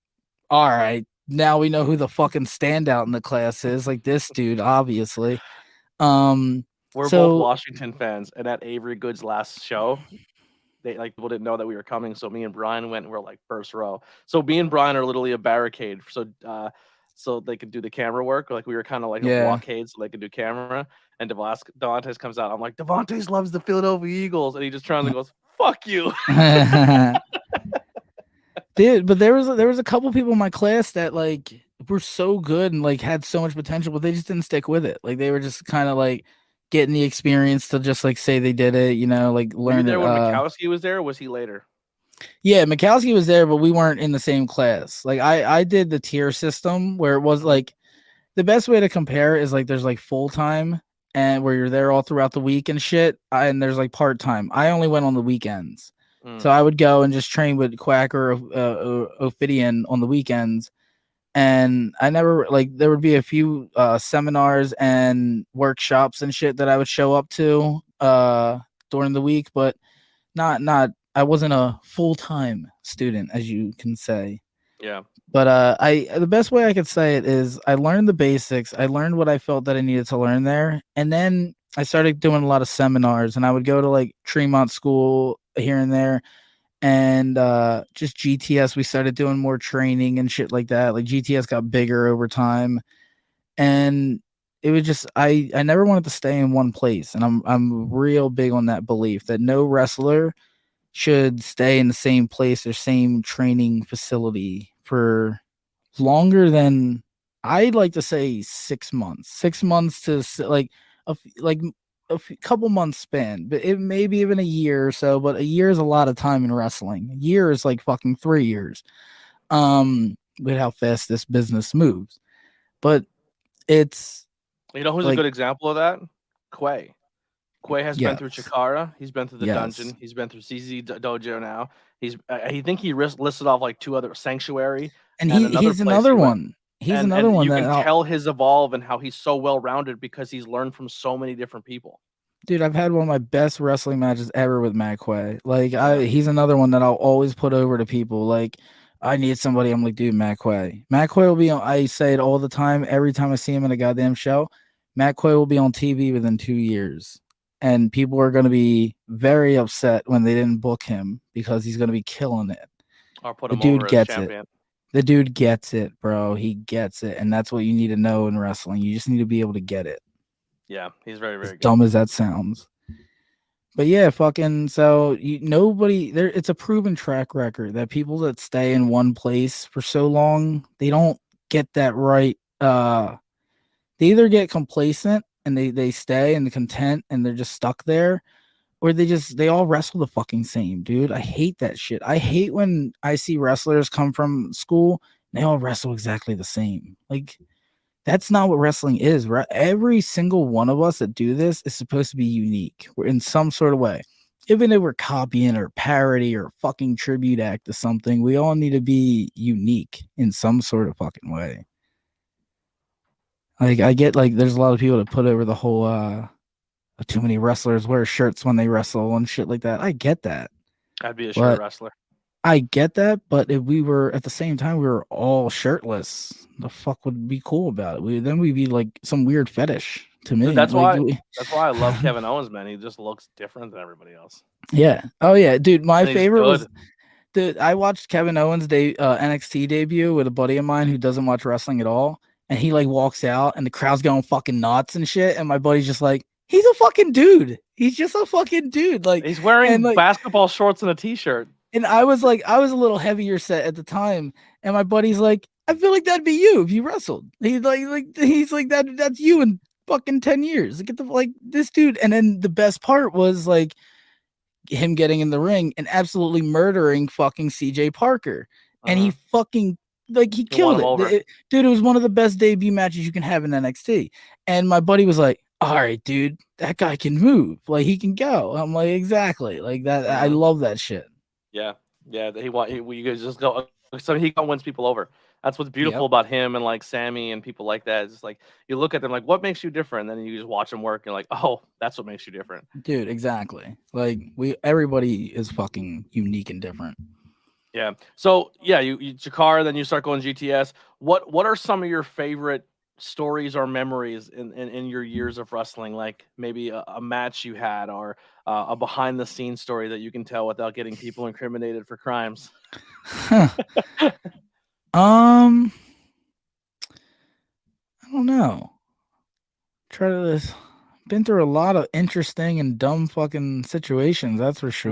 all right, now we know who the fucking standout in the class is. Like this dude, obviously. Um, We're both So Washington fans, and at Avery Good's last show, they like people didn't know that we were coming, so me and Brian went and we're like first row. So me and Brian are literally a barricade, so they could do the camera work. Like we were kind of like a yeah. blockade, so they could do camera. And Devontae comes out. I'm like, Devontae loves the Philadelphia Eagles, and he just turns and goes, "Fuck you." Dude, but there was a couple people in my class that like were so good and like had so much potential, but they just didn't stick with it. Like they were just kind of like getting the experience to just like say they did it, like Were you learn it. there when Mikowski was there? Or was he later? Yeah, Mikowski was there, but we weren't in the same class. Like I did the tier system where it was like the best way to compare is like there's like full time and where you're there all throughout the week and shit, and there's like part time. I only went on the weekends. So I would go and just train with Quack or Ophidian on the weekends. And I never like there would be a few seminars and workshops and shit that I would show up to during the week, but not I wasn't a full-time student, as you can say. Yeah. But the best way I could say it is I learned the basics. I learned what I felt that I needed to learn there. And then I started doing a lot of seminars, and I would go to like Tremont School here and there, and just GTS. We started doing more training and shit like that. Like GTS got bigger over time, and it was just I never wanted to stay in one place, and I'm real big on that belief that no wrestler should stay in the same place or same training facility for longer than I'd like to say 6 months. 6 months to like like couple months span, but it maybe even a year or so. But a year is a lot of time in wrestling. A year is like fucking 3 years. With how fast this business moves, but it's You know who's a like good example of that? Quay. Quay has been through yes, Chikara. He's been through the yes, dungeon. He's been through CZ Dojo now. I think he listed off like 2 other Sanctuary and and another he's place he another went. one. He's another And one you that can tell his evolve and how he's so well rounded because he's learned from so many different people. dude, I've had one of my best wrestling matches ever with Matt Quay. Like Yeah. he's another one that I'll always put over to people. Like I need somebody. I'm like, dude, Matt Quay. Matt Quay will be on. I say it all the time. Every time I see him in a goddamn show, Matt Quay will be on TV within 2 years, and people are going to be very upset when they didn't book him because he's going to be killing it. Or put The him over dude as gets it. champion. The dude gets it, bro. He gets it, and that's what you need to know in wrestling. You just need to be able to get it. Yeah, he's very, very As good. dumb as that sounds. But yeah, fucking so nobody there. It's a proven track record that people that stay in one place for so long, they don't get that right. They either get complacent and they stay and content and they're just stuck there, or they all wrestle the fucking same, dude. I hate that shit. I hate when I see wrestlers come from school and they all wrestle exactly the same. Like that's not what wrestling is. Every single one of us that do this is supposed to be unique. We're in some sort of way. Even if we're copying or parody or fucking tribute act to something, we all need to be unique in some sort of fucking way. Like I get like there's a lot of people that put over the whole too many wrestlers wear shirts when they wrestle and shit like that. I get that. I'd be a shirt But wrestler. I get that, but if we were at the same time, we were all shirtless. The fuck would be cool about it? Then we'd be like some weird fetish to me. Dude, that's like, why I love Kevin Owens, man. He just looks different than everybody else. Yeah. Oh yeah, dude. My And he's favorite good. was I watched Kevin Owens' NXT debut with a buddy of mine who doesn't watch wrestling at all, and he like walks out and the crowd's going fucking nuts and shit, and my buddy's just like, he's a fucking dude. He's just a fucking dude. Like He's wearing like, basketball shorts and a t-shirt. And I was a little heavier set at the time, and my buddy's like, I feel like that'd be you if you wrestled. He's like that's you in fucking 10 years. Get the like this dude. And then the best part was like him getting in the ring and absolutely murdering fucking CJ Parker. And he fucking like he killed it. Dude, it was one of the best debut matches you can have in NXT. And my buddy was like, all right, dude, that guy can move. Like he can go. I'm like, exactly. Like that. I love that shit. Yeah. You guys just go. So he wins people over. That's what's beautiful about him and like Sammy and people like that. It's just like you look at them like, what makes you different? And then you just watch them work and like, oh, that's what makes you different, dude. Exactly. Like everybody is fucking unique and different. Yeah. So yeah, you Chikara, then you start going GTS. What are some of your favorite stories or memories in your years of wrestling, like maybe a match you had or a behind the scenes story that you can tell without getting people incriminated for crimes? um, I don't know. Try to been through a lot of interesting and dumb fucking situations. That's for sure.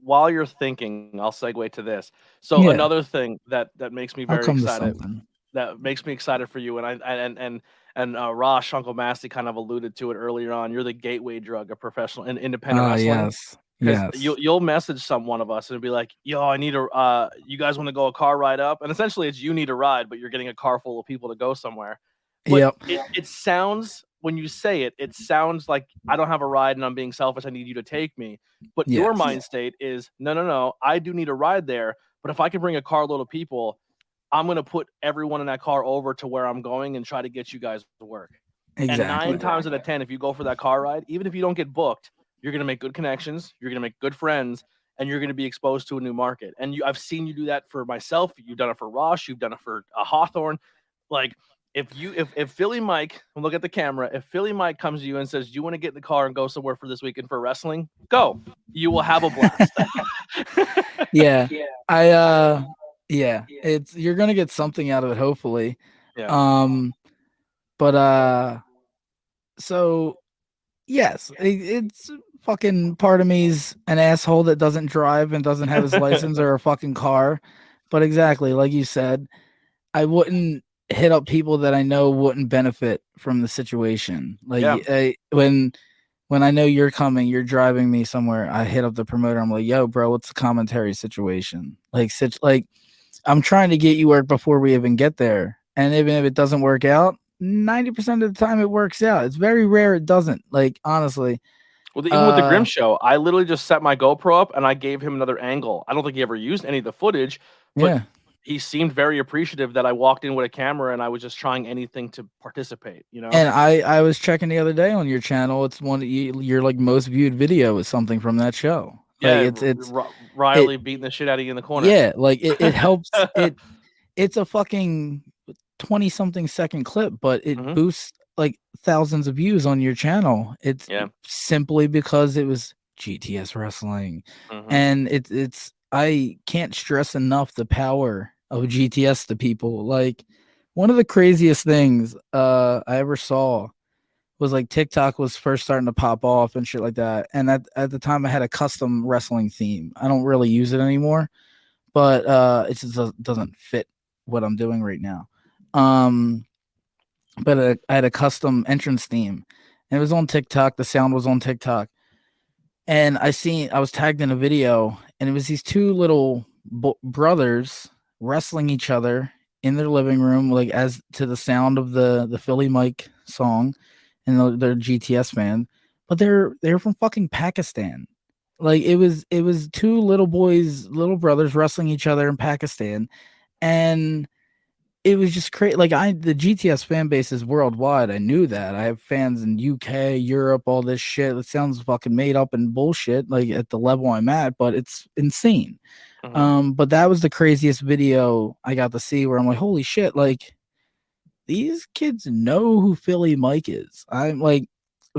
While you're thinking, I'll segue to this. So Yeah, another thing that makes me I'll very come to excited, something. that makes me excited for you, and Rosh Uncle Masty kind of alluded to it earlier on. You're the gateway drug of professional and independent wrestling, Yes, because yes, you'll message one of us and be like, "Yo, I need a you guys want to go a car ride up?" And essentially, it's you need a ride, but you're getting a car full of people to go somewhere. But yep, it sounds, when you say it, it sounds like I don't have a ride and I'm being selfish. I need you to take me. But your yes, mind state is no, no, no. I do need a ride there. But if I can bring a carload of people, I'm going to put everyone in that car over to where I'm going and try to get you guys to work. And exactly. 9 times out of 10, if you go for that car ride, even if you don't get booked, you're going to make good connections. You're going to make good friends, and you're going to be exposed to a new market. And I've seen you do that for myself. You've done it for Rosh. You've done it for Hawthorne. Like, if Philly Mike, look at the camera, if Philly Mike comes to you and says, "Do you want to get in the car and go somewhere for this weekend for wrestling?" Go. You will have a blast. Yeah, yeah, it's you're gonna get something out of it, hopefully. Yeah. But so yes, it's fucking part of me's an asshole that doesn't drive and doesn't have his license or a fucking car. But exactly, like you said, I wouldn't hit up people that I know wouldn't benefit from the situation. Like Yeah. when I know you're coming, you're driving me somewhere, I hit up the promoter. I'm like, "Yo, bro, what's the commentary situation?" Like I'm trying to get you work before we even get there. And even if it doesn't work out, 90% of the time it works out. It's very rare it doesn't. Like, honestly. Well, even with the Grim Show, I literally just set my GoPro up and I gave him another angle. I don't think he ever used any of the footage, but Yeah. he seemed very appreciative that I walked in with a camera and I was just trying anything to participate, you know? And I was checking the other day on your channel. It's one of your like most viewed video is something from that show. Like Yeah, it's Riley beating the shit out of you in the corner. yeah, like it helps it's a fucking 20 something second clip, but it Mhm. boosts like thousands of views on your channel. It's Yeah. simply because it was GTS wrestling. Mhm. And it's I can't stress enough the power of GTS to people. Like one of the craziest things I ever saw was like TikTok was first starting to pop off and shit like that. And at the time I had a custom wrestling theme. I don't really use it anymore, but it just doesn't fit what I'm doing right now. But I had a custom entrance theme, and it was on TikTok. The sound was on TikTok, and I was tagged in a video, and it was these two little brothers wrestling each other in their living room, like as to the sound of the Philly Mike song, and they're GTS fan, but they're from fucking Pakistan. Like it was two little boys, little brothers wrestling each other in Pakistan, and it was just crazy. Like the GTS fan base is worldwide. I knew that. I have fans in UK, Europe, all this shit. It sounds fucking made up and bullshit, like at the level I'm at, but it's insane. Mhm. But that was the craziest video I got to see where I'm like, holy shit, like these kids know who Philly Mike is. I'm like,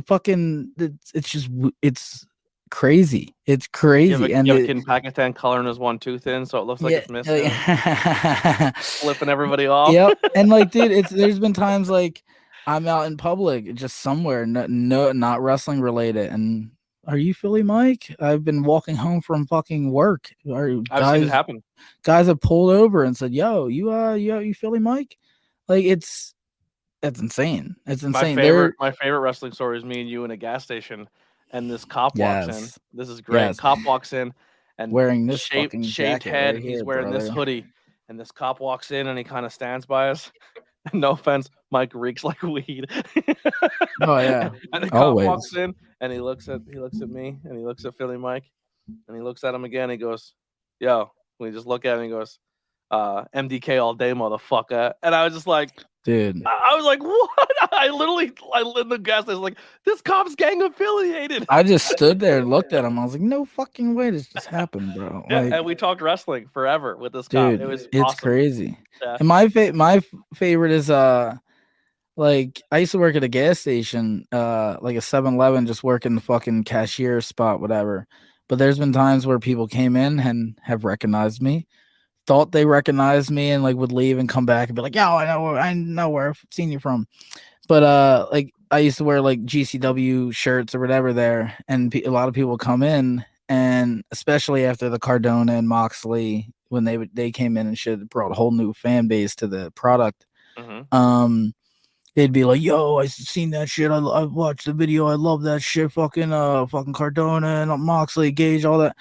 fucking, it's just, it's crazy. It's crazy. And You have a kid in Pakistan coloring his one tooth in, so it looks like yeah, it's missing, flipping everybody off. yep. And like, dude, there's been times like I'm out in public, just somewhere, not wrestling related, and are you Philly Mike? I've been walking home from fucking work. I've seen it happen. Guys have pulled over and said, "Yo, you Philly Mike?" Like it's insane. It's insane. My favorite wrestling story is me and you in a gas station, and this cop walks in. Yes, This is great. yes, Cop walks in, and wearing this fucking shaved jacket head. right He's here, wearing this brother. hoodie, and this cop walks in and he kind of stands by us. No offense, Mike reeks like weed. Oh yeah, And the cop always. walks in and he looks at me and he looks at Philly Mike and he looks at him again. He goes, "Yo," we just look at him. He goes, "MDK all day, motherfucker." And I was just like, Dude, I was like, "What?" I in the gas station, like, this cop's gang affiliated. I just stood there and looked at him. I was like, no fucking way this just happened, bro. Yeah, Like, and we talked wrestling forever with this cop. dude, It was it's awesome. crazy. Yeah. And my favorite is Like I used to work at a gas station, like a 7-Eleven, just working the fucking cashier spot, whatever. But there's been times where people came in and have recognized me, thought they recognized me, and like would leave and come back and be like, "Yo, I know where I've seen you from." But like I used to wear like GCW shirts or whatever there, and a lot of people come in, and especially after the Cardona and Moxley when they came in and shit, brought a whole new fan base to the product. Mm-hmm. They'd be like, "Yo, I seen that shit. I watched the video. I love that shit. Fucking Cardona and Moxley, Gage, all that."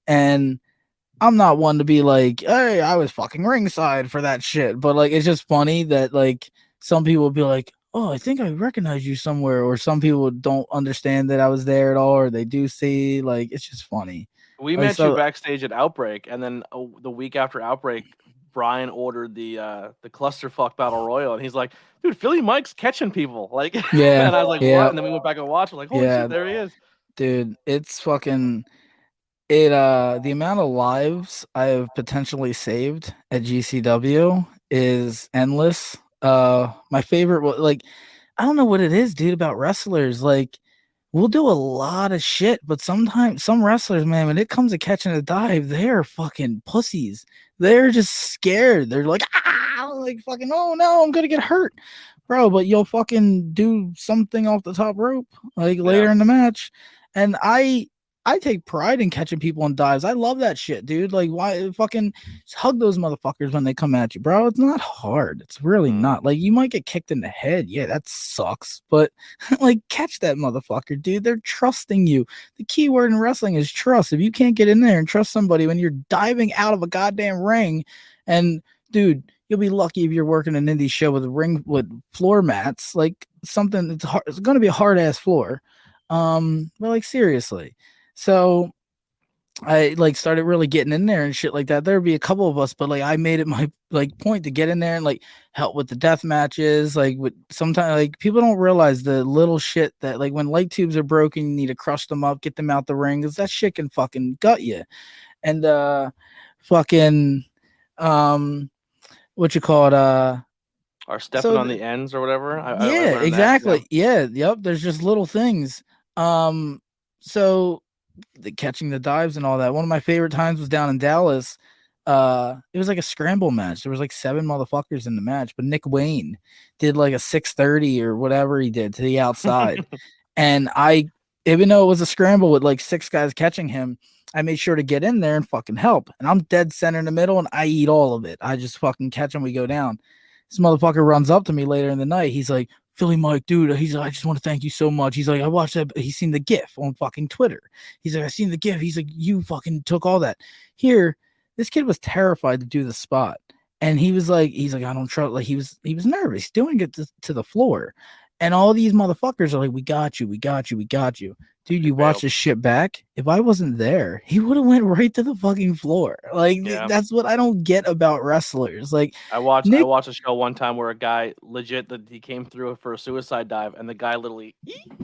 And I'm not one to be like, "Hey, I was fucking ringside for that shit." But like, it's just funny that like some people will be like, "Oh, I think I recognize you somewhere," or some people don't understand that I was there at all, or they do see. Like, it's just funny. We Like, met you so backstage at Outbreak, and then the week after Outbreak, Brian ordered the clusterfuck battle royal, and he's like, "Dude, Philly Mike's catching people!" Like, yeah, and I was like, "What?" yeah, And then we went back and watched. We're like, "Holy yeah, shit, there he is!" dude, it's fucking the amount of lives I have potentially saved at GCW is endless. My favorite like I don't know what it is, dude, about wrestlers. Like we'll do a lot of shit, but sometimes some wrestlers, man, when it comes to catching a dive, they're fucking pussies. They're just scared. They're like, like fucking, oh no, I'm gonna get hurt, bro. But you'll fucking do something off the top rope like Yeah. later in the match, and I take pride in catching people in dives. I love that shit, dude. Like, why fucking just hug those motherfuckers when they come at you, bro? It's not hard. It's really Mm-hmm. not. Like, you might get kicked in the head. Yeah, that sucks. But like, catch that motherfucker, dude. They're trusting you. The key word in wrestling is trust. If you can't get in there and trust somebody when you're diving out of a goddamn ring, and dude, you'll be lucky if you're working an indie show with a ring with floor mats, like something that's hard. It's going to be a hard ass floor. But like seriously. So I like started really getting in there and shit like that. There'd be a couple of us, but like I made it my like point to get in there and like help with the death matches. Like with sometimes like people don't realize the little shit that like when light tubes are broken, you need to crush them up, get them out the ring, because that shit can fucking gut you. And fucking what you call it Or stepping so on the ends or whatever. I yeah, learned that. Yeah. exactly. Yeah, yep. There's just little things. So catching the dives and all that. One of my favorite times was down in Dallas. It was like a scramble match. There was like 7 motherfuckers in the match, but Nick Wayne did like a 630 or whatever he did to the outside. And even though it was a scramble with like 6 guys catching him, I made sure to get in there and fucking help. And I'm dead center in the middle and I eat all of it. I just fucking catch him. We go down. This motherfucker runs up to me later in the night. He's like, "Philly Mike, dude," he's like, "I just want to thank you so much." He's like, "I watched that." He's seen the GIF on fucking Twitter. He's like, "I seen the GIF." He's like, "You fucking took all that." Here, this kid was terrified to do the spot. And he's like, "I don't trust." Like he was nervous doing it to the floor. And all these motherfuckers are like, "We got you, we got you, we got you." Dude, They you watch failed. this shit back. If I wasn't there, he would have went right to the fucking floor. Like Yeah. that's what I don't get about wrestlers. Like I Nick, watched a show one time where a guy legit that he came through for a suicide dive, and the guy literally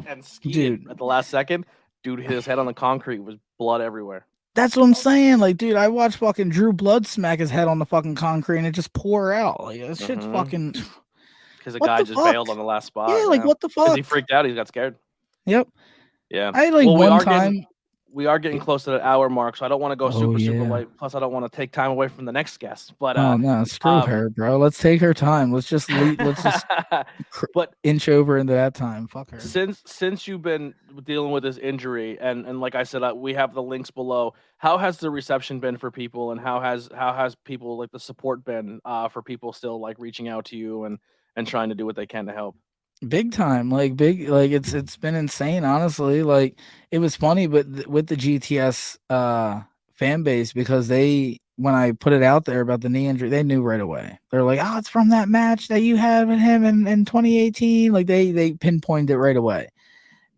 and skied dude, at the last second. Dude hit his head on the concrete, was blood everywhere. that's what I'm saying. Like, dude, I watched fucking Drew Blood smack his head on the fucking concrete and it just pour out. Like, that shit's Mm-hmm. fucking. Because the What guy the just fuck? bailed on the last spot. Yeah, like Yeah. what the Because he fuck? freaked out. He got scared. Yep. Yeah. I had like Well, one time. we are getting close to the hour mark, so I don't want to go Oh super yeah. late. Plus, I don't want to take time away from the next guest. But Oh no, screw um, her, bro. Let's take her time. Let's just leave. Let's just but inch over into that time. Fuck her. since you've been dealing with this injury, and like I said, we have the links below. How has the reception been for people, and how has people like the support been for people still like reaching out to you and trying to do what they can to help? Big time, like big, like it's been insane, honestly. Like it was funny, but with the GTS fan base, because they when I put it out there about the knee injury, they knew right away. They're like, "Oh, it's from that match that you had with him in 2018." Like they pinpointed it right away,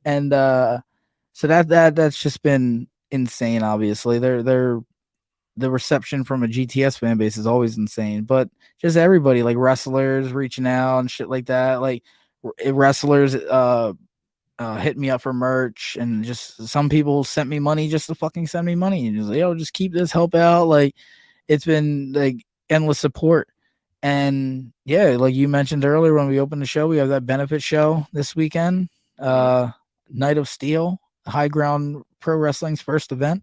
and so that's just been insane. Obviously, they're the reception from a GTS fan base is always insane, but just everybody like wrestlers reaching out and shit like that, like wrestlers hit me up for merch, and just some people sent me money just to fucking send me money and just like, "Yo, just keep this, help out." Like it's been like endless support. And yeah, like you mentioned earlier when we opened the show, we have that benefit show this weekend. Night of Steel, High Ground Pro Wrestling's first event.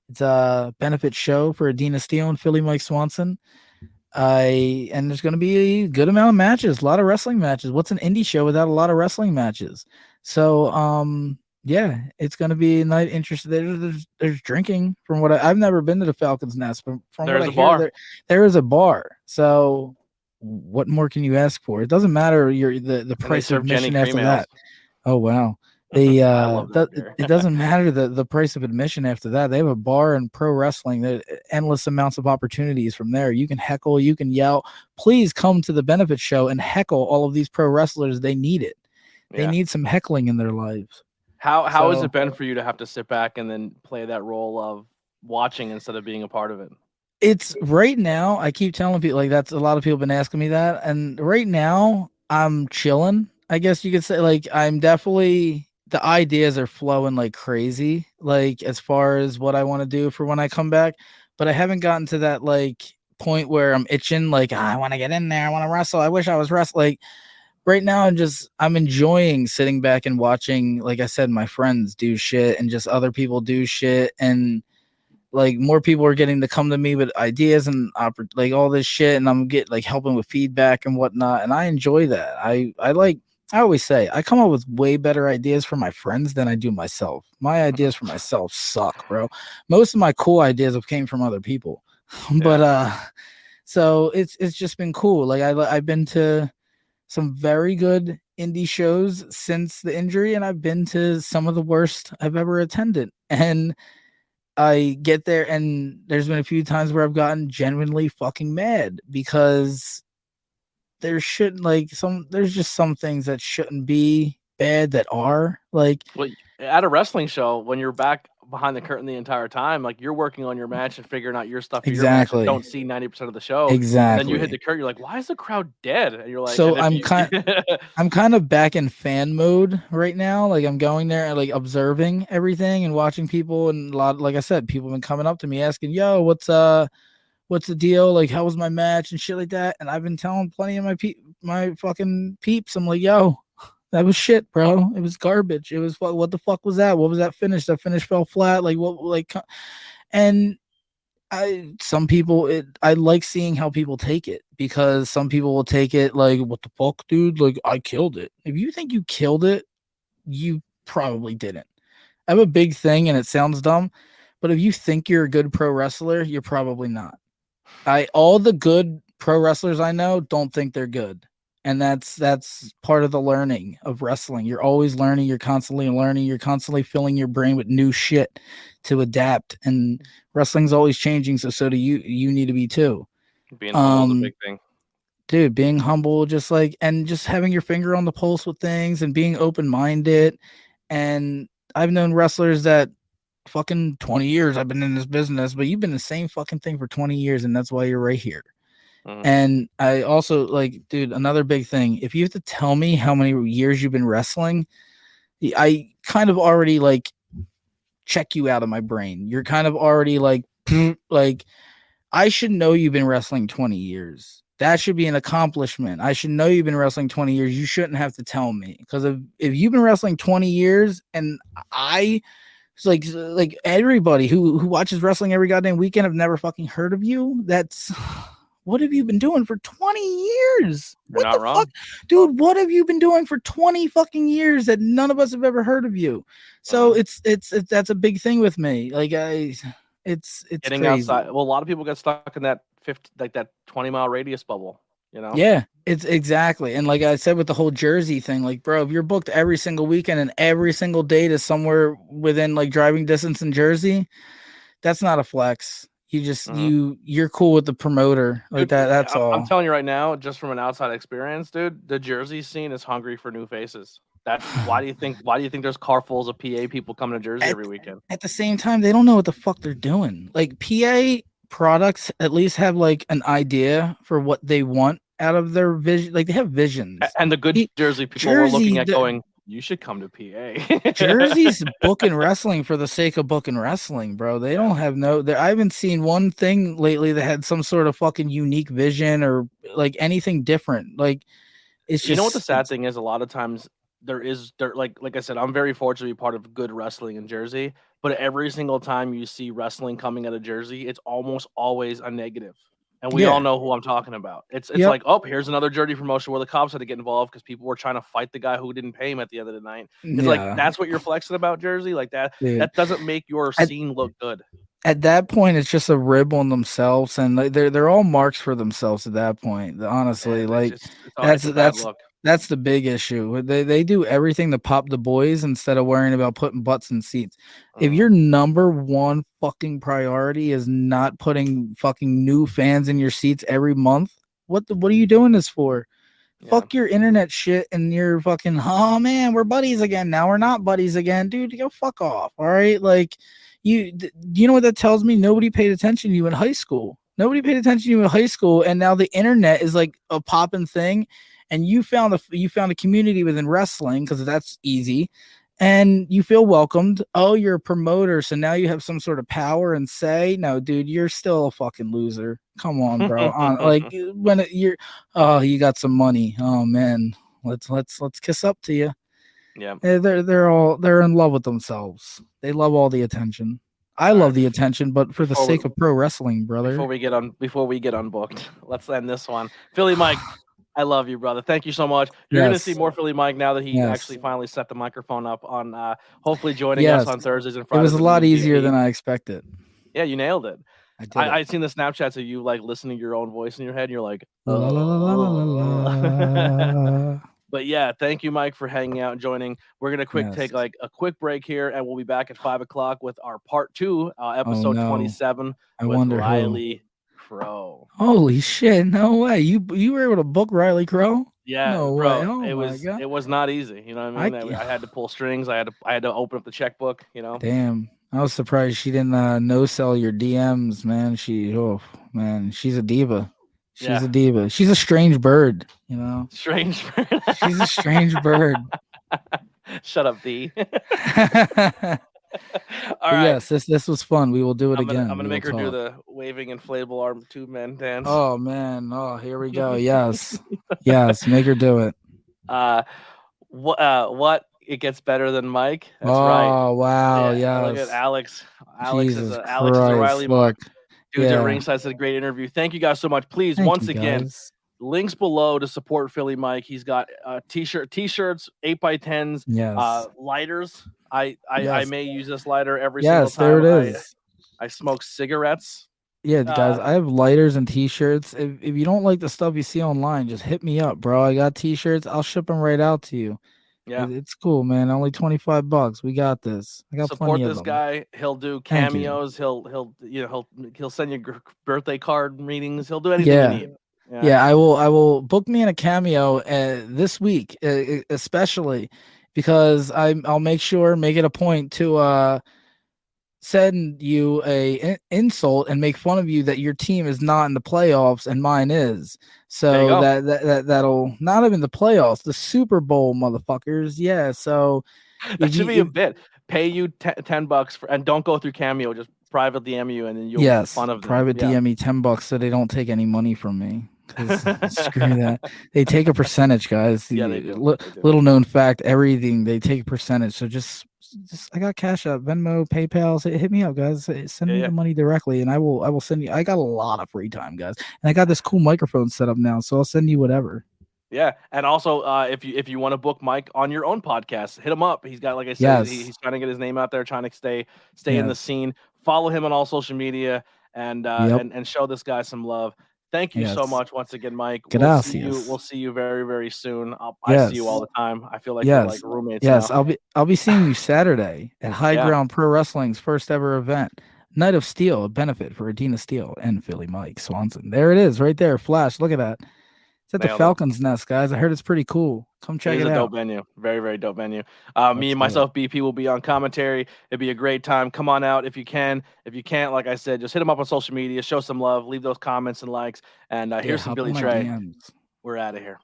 It's a benefit show for Adina Steele and Philly Mike Swanson. And there's going to be a good amount of matches, a lot of wrestling matches. What's an indie show without a lot of wrestling matches? So, yeah, it's going to be a night interested. There's drinking from what I've never been to the Falcon's Nest, but from There's what I a hear, bar. there is a bar. So what more can you ask for? It doesn't matter the price of admission after that. Oh wow. I love that it doesn't matter the price of admission after that. They have a bar in pro wrestling. There endless amounts of opportunities from there. You can heckle, you can yell. Please come to the benefit show and heckle all of these pro wrestlers. They need it. They need some heckling in their lives. How has it been for you to have to sit back and then play that role of watching instead of being a part of it? It's right now. I keep telling people like that's a lot of people have been asking me that, and right now I'm chilling. I guess you could say like I'm definitely the ideas are flowing like crazy, like as far as what I want to do for when I come back, but I haven't gotten to that like point where I'm itching like I want to get in there, I want to wrestle. I wish I was wrestling. Like right now I'm enjoying sitting back and watching, like I said, my friends do shit and just other people do shit, and like more people are getting to come to me with ideas and like all this shit, and I'm like helping with feedback and whatnot, and I enjoy that. I always say I come up with way better ideas for my friends than I do myself. My ideas for myself suck, bro. Most of my cool ideas have came from other people. But so it's just been cool. Like I've been to some very good indie shows since the injury, and I've been to some of the worst I've ever attended. And I get there, and there's been a few times where I've gotten genuinely fucking mad because there shouldn't there's just some things that shouldn't be bad that are like. Well, at a wrestling show, when you're back behind the curtain the entire time, like you're working on your match and figuring out your stuff for your match and don't see 90% of the show. Exactly. And then you hit the curtain, you're like, why is the crowd dead? And you're like, so I'm kind of back in fan mode right now. Like I'm going there and like observing everything and watching people, and a lot, like I said, people have been coming up to me asking, yo, what's the deal? Like, how was my match and shit like that? And I've been telling plenty of my fucking peeps, I'm like, yo, that was shit, bro. It was garbage. It was what the fuck was that? What was that finish? That finish fell flat. Like what? Like, and I like seeing how people take it, because some people will take it like, what the fuck, dude? Like I killed it. If you think you killed it, you probably didn't. I have a big thing, and it sounds dumb, but if you think you're a good pro wrestler, you're probably not. All the good pro wrestlers I know don't think they're good. And that's part of the learning of wrestling. You're always learning. You're constantly learning. You're constantly filling your brain with new shit to adapt. And wrestling's always changing. So do you. You need to be too. Being humble is a big thing. Dude, being humble, just having your finger on the pulse with things and being open-minded. And I've known wrestlers that fucking 20 years I've been in this business, but you've been the same fucking thing for 20 years, and that's why you're right here. And I also like, dude, another big thing, if you have to tell me how many years you've been wrestling, I kind of already like check you out of my brain. You're kind of already like I should know you've been wrestling 20 years. That should be an accomplishment. I should know you've been wrestling 20 years. You shouldn't have to tell me, because if you've been wrestling 20 years and it's like everybody who watches wrestling every goddamn weekend have never fucking heard of you. That's what have you been doing for 20 years? You're not wrong. Fuck? Dude, what have you been doing for 20 fucking years that none of us have ever heard of you? So it's that's a big thing with me. Like it's getting crazy. Outside. Well, a lot of people get stuck in that 20-mile radius bubble, you know? Yeah, it's exactly. And like I said with the whole Jersey thing, like, bro, if you're booked every single weekend and every single date is somewhere within like driving distance in Jersey, that's not a flex. You just you're cool with the promoter like dude, that. That's all. I'm telling you right now, just from an outside experience, dude, the Jersey scene is hungry for new faces. That's why do you think there's carfuls of PA people coming to Jersey every weekend? At the same time, they don't know what the fuck they're doing. Like PA products at least have like an idea for what they want out of their vision. Like they have visions. And the good Jersey people are looking at going, You should come to PA. Jersey's booking wrestling for the sake of booking wrestling, bro. They don't have I haven't seen one thing lately that had some sort of fucking unique vision or like anything different. Like it's just, you know what the sad thing is? A lot of times like I said, I'm very fortunate to be part of good wrestling in Jersey, but every single time you see wrestling coming out of Jersey, it's almost always a negative. And we all know who I'm talking about. It's like, oh, here's another Jersey promotion where the cops had to get involved because people were trying to fight the guy who didn't pay him at the end of the night. It's like, that's what you're flexing about, Jersey? Like that, that doesn't make your scene look good. At that point, it's just a rib on themselves, and like, they're all marks for themselves at that point. Honestly, that's the big issue. They do everything to pop the boys instead of worrying about putting butts in seats. If your number one fucking priority is not putting fucking new fans in your seats every month, what are you doing this for? Yeah. Fuck your internet shit and your fucking, oh man, we're buddies again. Now we're not buddies again, dude. Go fuck off. All right, like you know what that tells me? Nobody paid attention to you in high school. Nobody paid attention to you in high school, and now the internet is like a popping thing. And you found a community within wrestling because that's easy, and you feel welcomed. Oh, you're a promoter, so now you have some sort of power and say. No, dude, you're still a fucking loser. Come on, bro. You got some money. Oh man, let's kiss up to you. Yeah, they're in love with themselves. They love all the attention. I love the attention, but for the sake of pro wrestling, brother. Before we get unbooked, let's end this one. Philly Mike, I love you, brother. Thank you so much. You're going to see more Philly Mike now that he actually finally set the microphone up on hopefully joining us on Thursdays and Fridays. It was a lot easier than I expected. Yeah, you nailed it. I'd seen the Snapchats of you like listening to your own voice in your head, and you're like, oh. But yeah, thank you, Mike, for hanging out and joining. We're gonna take like a quick break here, and we'll be back at 5:00 with our part 2, episode 27 with Riley Crow. Holy shit! No way. You were able to book Riley Crow? Yeah, no bro. way. Oh it was not easy. You know what I mean? I had to pull strings. I had to open up the checkbook. You know. Damn. I was surprised she didn't no sell your DMs, man. She's a diva. She's a diva. She's a strange bird, you know. Strange bird. She's a strange bird. Shut up, D. All right. Yes, this was fun. We will do it again. I'm gonna make her do the waving inflatable arm 2-man dance. Oh man. Oh, here we go. Yes. Yes, make her do it. What? It gets better than Mike. That's right. Oh wow. Yeah. Look at Alex. Alex is a Riley Mark. Dude, at ringside said a great interview. Thank you guys so much. Please, once again, links below to support Philly Mike. He's got t-shirts, 8x10s, lighters. I may use this lighter every single time. There it is. I smoke cigarettes. Yeah, guys, I have lighters and t-shirts. If you don't like the stuff you see online, just hit me up, bro. I got t-shirts. I'll ship them right out to you. Yeah, it's cool, man. Only $25. We got this. I got support this guy. He'll do cameos. He'll send you birthday card readings. He'll do anything you need. Yeah, I will book me in a cameo this week, especially because I'll make it a point to send you a insult and make fun of you that your team is not in the playoffs and mine is. So that'll not even the playoffs, the Super Bowl, motherfuckers. Yeah. So that should be a bit. Pay you $10 and don't go through Cameo. Just private DM you, and then you'll make fun of them. Private DM me $10 so they don't take any money from me. Screw that. They take a percentage, guys. Yeah, they do. Little known fact, everything they take a percentage. So just I got Cash App, Venmo, PayPal. Hit me up, guys. Send me the money directly, and I will send you. I got a lot of free time, guys, and I got this cool microphone set up now, so I'll send you whatever. Yeah, and also if you want to book Mike on your own podcast, hit him up. He's got, like I said, he's trying to get his name out there, trying to stay in the scene. Follow him on all social media and show this guy some love. Thank you so much once again, Mike. We'll see you very, very soon. I see you all the time. I feel like we're like roommates. Yes, now. I'll be seeing you Saturday at High Ground Pro Wrestling's first ever event, Night of Steel, a benefit for Adina Steel and Philly Mike Swanson. There it is, right there. Flash. Look at that. It's at the Falcon's Nest, guys. I heard it's pretty cool. Come check it out. It's a dope venue. Very, very dope venue. Me and myself, BP, will be on commentary. It'd be a great time. Come on out if you can. If you can't, like I said, just hit them up on social media. Show some love. Leave those comments and likes. And here's some Billy Trey. DMs. We're out of here.